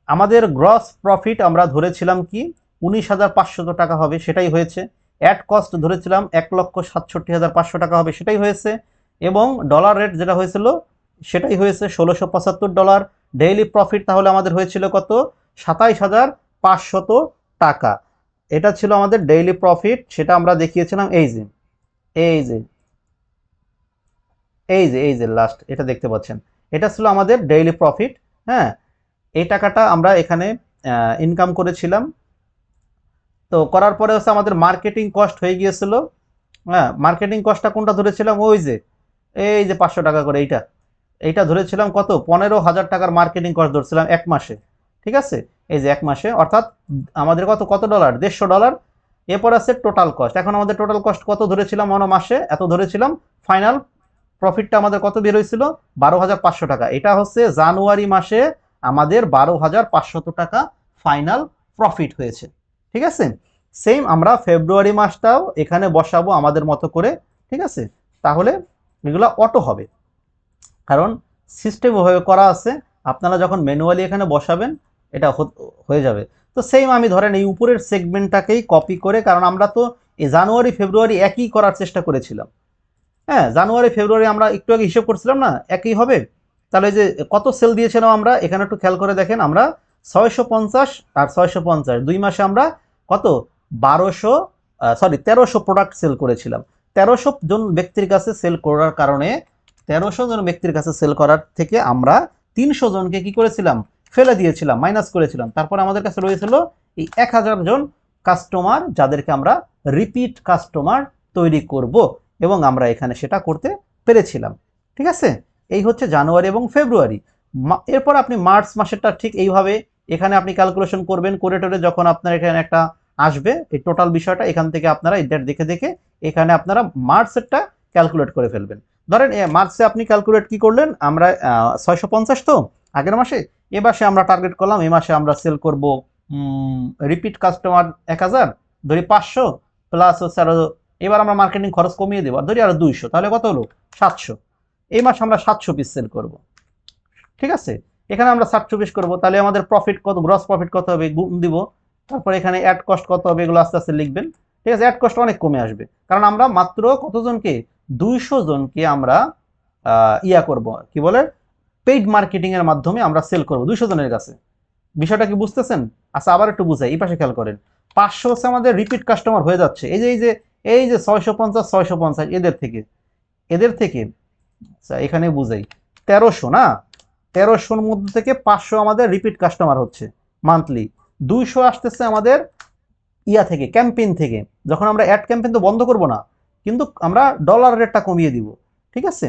Speaker 1: আমাদের গ্রস প্রফিট আমরা ধরেছিলাম কি 19,500 টাকা হবে, সেটাই হয়েছে। অ্যাড কস্ট ধরেছিলাম 1,67,500 টাকা হবে, সেটাই হয়েছে। এবং ডলার রেট যেটা হয়েছিল সেটাই হয়েছে, $1,675। ডেইলি প্রফিট তাহলে আমাদের হয়েছিল কত, 27,500 টাকা। এটা ছিল আমাদের ডেইলি প্রফিট, সেটা আমরা দেখিয়েছিলাম এই যে এই যে এই যে লাস্ট এটা দেখতে পাচ্ছেন, এটা ছিল আমাদের ডেইলি প্রফিট। হ্যাঁ, এই টাকাটা আমরা এখানে ইনকাম করেছিলাম। তো করার পরে হচ্ছে আমাদের মার্কেটিং কস্ট হয়ে গিয়েছিল। হ্যাঁ, মার্কেটিং কস্টটা কোনটা ধরেছিলাম, ওই যে এই যে 500 টাকা করে, এইটা ধরেছিলাম কত, 15,000 টাকার মার্কেটিং কস্ট ধরছিলাম এক মাসে। ঠিক আছে, এই যে এক মাসে, অর্থাৎ আমাদের কত কত ডলার, $150। এরপর আছে টোটাল কস্ট। এখন আমাদের টোটাল কস্ট কত ধরেছিলাম মাসে, এত ধরেছিলাম। ফাইনাল প্রফিটটা আমাদের কত বের হয়েছিল, 12,500 টাকা। এটা হচ্ছে জানুয়ারি মাসে আমাদের 12,500 টাকা ফাইনাল প্রফিট হয়েছে। ঠিক আছে, সেম আমরা ফেব্রুয়ারি মাসটাও এখানে বসাবো আমাদের মতো করে। ঠিক আছে, তাহলে এগুলো অটো হবে, কারণ সিস্টেম ওভাবে করা আছে। আপনারা যখন ম্যানুয়ালি এখানে বসাবেন এটা হয়ে যাবে। তো সেম আমি ধরেন এই উপরের সেগমেন্টটাকেই কপি করে, কারণ আমরা তো এই জানুয়ারি ফেব্রুয়ারি একই করার চেষ্টা করেছিলাম। হ্যাঁ, জানুয়ারি ফেব্রুয়ারি আমরা একটু আগে হিসেব করছিলাম না, একই হবে। তাহলে যে কত সেল দিয়েছিলাম আমরা এখানে একটু খেয়াল করে দেখেন, আমরা 650 আর 650 2 মাসে আমরা কত 1300 প্রোডাক্ট সেল করেছিলাম। 1300 জন ব্যক্তির কাছে সেল করার কারণে 1300 জন ব্যক্তির কাছে সেল করার থেকে আমরা 300 জনকে কি করেছিলাম, ফেলে দিয়েছিলাম, মাইনাস করেছিলাম। তারপর আমাদের কাছে রয়েছিল এই 1000 জন কাস্টমার, যাদেরকে আমরা রিপিট কাস্টমার তৈরি করব, এবং আমরা এখানে সেটা করতে পেরেছিলাম। ঠিক আছে, এই হচ্ছে জানুয়ারি এবং ফেব্রুয়ারি। এরপর আপনি মার্চ মাসেরটা ঠিক এইভাবে এখানে আপনি ক্যালকুলেশন করবেন, করে টোরে যখন আপনার এখানে একটা আসবে এই টোটাল বিষয়টা, এখান থেকে আপনারা এই ডেট দেখে দেখে এখানে আপনারা মার্চেরটা ক্যালকুলেট করে ফেলবেন। ধরেন মার্চে আপনি ক্যালকুলেট কি করলেন, আমরা 650 তো আগের মাসে, এ মাসে আমরা টার্গেট করলাম এই মাসে আমরা সেল করব রিপিট কাস্টমার 1000, ধরি 500 প্লাস হচ্ছে আরো, এবার আমরা মার্কেটিং খরচ কমিয়ে দেবো, ধরি আরো 200, তাহলে কত হলো 700। এই মাসে আমরা 700 পিস সেল করব। ঠিক আছে, এখানে আমরা 700 পিস করবো, তাহলে আমাদের প্রফিট কত, গ্রস প্রফিট কত হবে গুণ দিব। তারপর এখানে অ্যাড কস্ট কত হবে, এগুলো আস্তে আস্তে লিখবেন। ঠিক আছে, অ্যাড কস্ট অনেক কমে আসবে, কারণ আমরা মাত্র কতজনকে, 200 জনকে আমরা ইয়া করব, কি বলে, পেইড মার্কেটিং এর মাধ্যমে আমরা সেল করব 200 জনের কাছে। বিষয়টা কি বুঝতেছেন? আচ্ছা, আবার একটু বুঝাই, এই পাশে খেয়াল করেন। 500 হচ্ছে আমাদের রিপিট কাস্টমার হয়ে যাচ্ছে, এই যে 650 এদের থেকে আচ্ছা এখানে বুঝাই, 1300 না, 1300-র মধ্যে থেকে 500 আমাদের রিপিট কাস্টমার হচ্ছে মান্থলি। 200 আসতেছে আমাদের ইয়া থেকে, ক্যাম্পেইন থেকে। যখন আমরা অ্যাড ক্যাম্পেইন তো বন্ধ করব না, কিন্তু আমরা ডলার রেটটা কমিয়ে দিব। ঠিক আছে,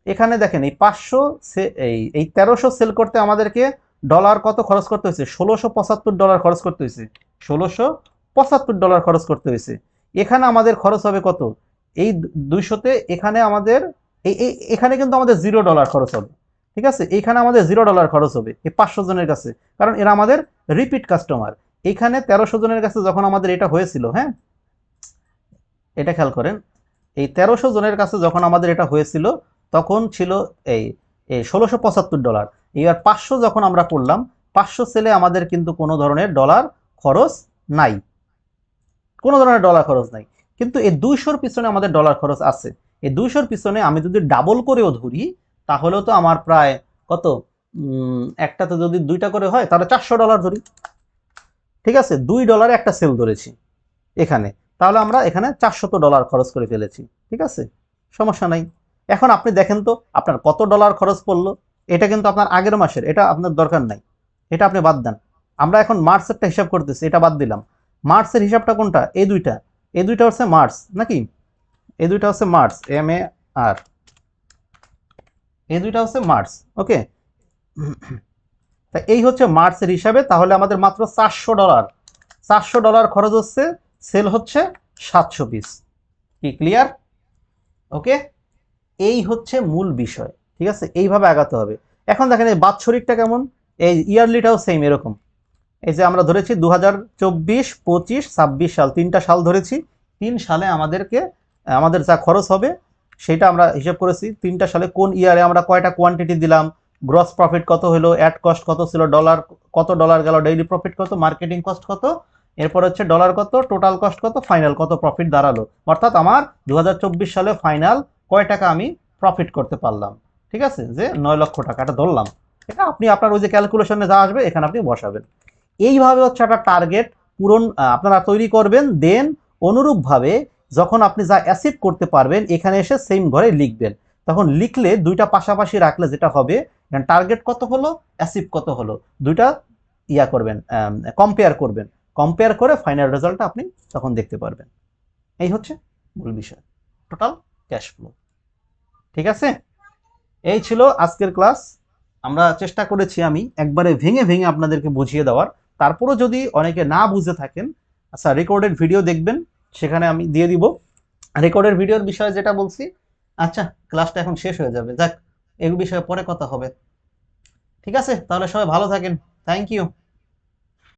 Speaker 1: এখানে দেখেন এই 500 এই 1300 সেল করতে আমাদেরকে ডলার কত খরচ করতে হয়েছে, $1,675 খরচ করতে হয়েছে, $1,675 খরচ করতে হয়েছে। এখানে আমাদের খরচ হবে কত, এই 200-তে এখানে আমাদের এখানে কিন্তু আমাদের $0 খরচ হবে। ঠিক আছে, এখানে আমাদের $0 খরচ হবে এই 500 জনের কাছে, কারণ এরা আমাদের রিপিট কাস্টমার। এখানে 1300 জনের কাছে যখন আমাদের এটা হয়েছিল, হ্যাঁ এটা খেয়াল করেন, এই 1300 জনের কাছে যখন আমাদের এটা হয়েছিল তখন ছিল এই এই $1675। এবার 500 যখন আমরা করলাম, 500 সেলে আমাদের কিন্তু কোনো ধরনের ডলার খরচ নাই, কোনো ধরনের ডলার খরচ নাই। কিন্তু এই 200-র পিছনে আমাদের ডলার খরচ আছে। এই 200-র পিছনে আমি যদি ডাবল করেও ধরি, তাহলেও তো আমার প্রায় কত, একটাতে যদি 2টা করে হয় তাহলে $400 ধরি, ঠিক আছে। $2 একটা সেল ধরেছি এখানে, তাহলে আমরা এখানে $400 খরচ করে ফেলেছি, ঠিক আছে, সমস্যা নাই। এখন আপনি দেখেন তো আপনার কত ডলার খরচ পড়লো। এটা কিন্তু আপনার আগের মাসের, এটা আপনার দরকার নাই, এটা আপনি বাদ দেন। আমরা এখন মার্চেরটা হিসাব করতেছি, এটা বাদ দিলাম। মার্চের হিসাবটা কোনটা? এই দুইটা, এই দুইটা হচ্ছে মার্চ নাকি, এই দুইটা হচ্ছে মার্চ, MAR, এই দুইটা হচ্ছে মার্চ, ওকে। তা এই হচ্ছে মার্চের হিসাবে। তাহলে আমাদের মাত্র $400 খরচ হচ্ছে, সেল হচ্ছে 700 পিস। কি ক্লিয়ার? ওকে, এই হচ্ছে মূল বিষয়, ঠিক আছে, এইভাবে আগাতে হবে। এখন দেখেন এই বাৎসরিকটা কেমন, এই ইয়ারলিটাও সেম এরকম। এই যে আমরা ধরেছি 2024, 25, 26 সাল, 3টা সাল ধরেছি। 3 সালে আমাদেরকে আমাদের যা খরচ হবে সেটা আমরা হিসাব করেছি। 3টা সালে কোন ইয়ারে আমরা কয়টা কোয়ান্টিটি দিলাম, গ্রস প্রফিট কত হলো, অ্যাড কস্ট কত ছিল, ডলার কত ডলার গেল, ডেইলি প্রফিট কত, মার্কেটিং কস্ট কত, এরপর হচ্ছে ডলার কত, টোটাল কস্ট কত, ফাইনাল কত প্রফিট দাঁড়ালো। অর্থাৎ আমার 2024 সালে ফাইনাল কয় টাকা আমি প্রফিট করতে পারলাম, ঠিক আছে, যে 9 লক্ষ টাকাটা ধরলাম। এটা আপনি আপনার ওই যে ক্যালকুলেশনে যা আসবে এখানে আপনি বসাবেন। এইভাবে হচ্ছে একটা টার্গেট পূরণ আপনারা তৈরি করবেন। দেন অনুরূপভাবে যখন আপনি যা অ্যাচিভ করতে পারবেন এখানে এসে সেম ঘরে লিখবেন। তখন লিখলে দুইটা পাশাপাশি রাখলে যেটা হবে, টার্গেট কত হলো, অ্যাচিভ কত হলো, দুইটা ইয়া করবেন, কম্পেয়ার করবেন। কম্পেয়ার করে ফাইনাল রেজাল্টটা আপনি তখন দেখতে পারবেন। এই হচ্ছে মূল বিষয়, টোটাল ক্যাশ ফ্লো, ঠিক আছে। এই ছিল আজকের ক্লাস। আমরা চেষ্টা করেছি আমি একবারে ভেঙে ভেঙে আপনাদেরকে বুঝিয়ে দেওয়ার। তারপরও যদি অনেকে না বুঝে থাকেন, আচ্ছা রেকর্ডেড ভিডিও দেখবেন, সেখানে আমি দিয়ে দিব রেকর্ডেড ভিডিওর বিষয়ে যেটা বলছি। আচ্ছা, ক্লাসটা এখন শেষ হয়ে যাবে, যাক এই বিষয়ে পরে কথা হবে, ঠিক আছে। তাহলে সবাই ভালো থাকেন, থ্যাংক ইউ।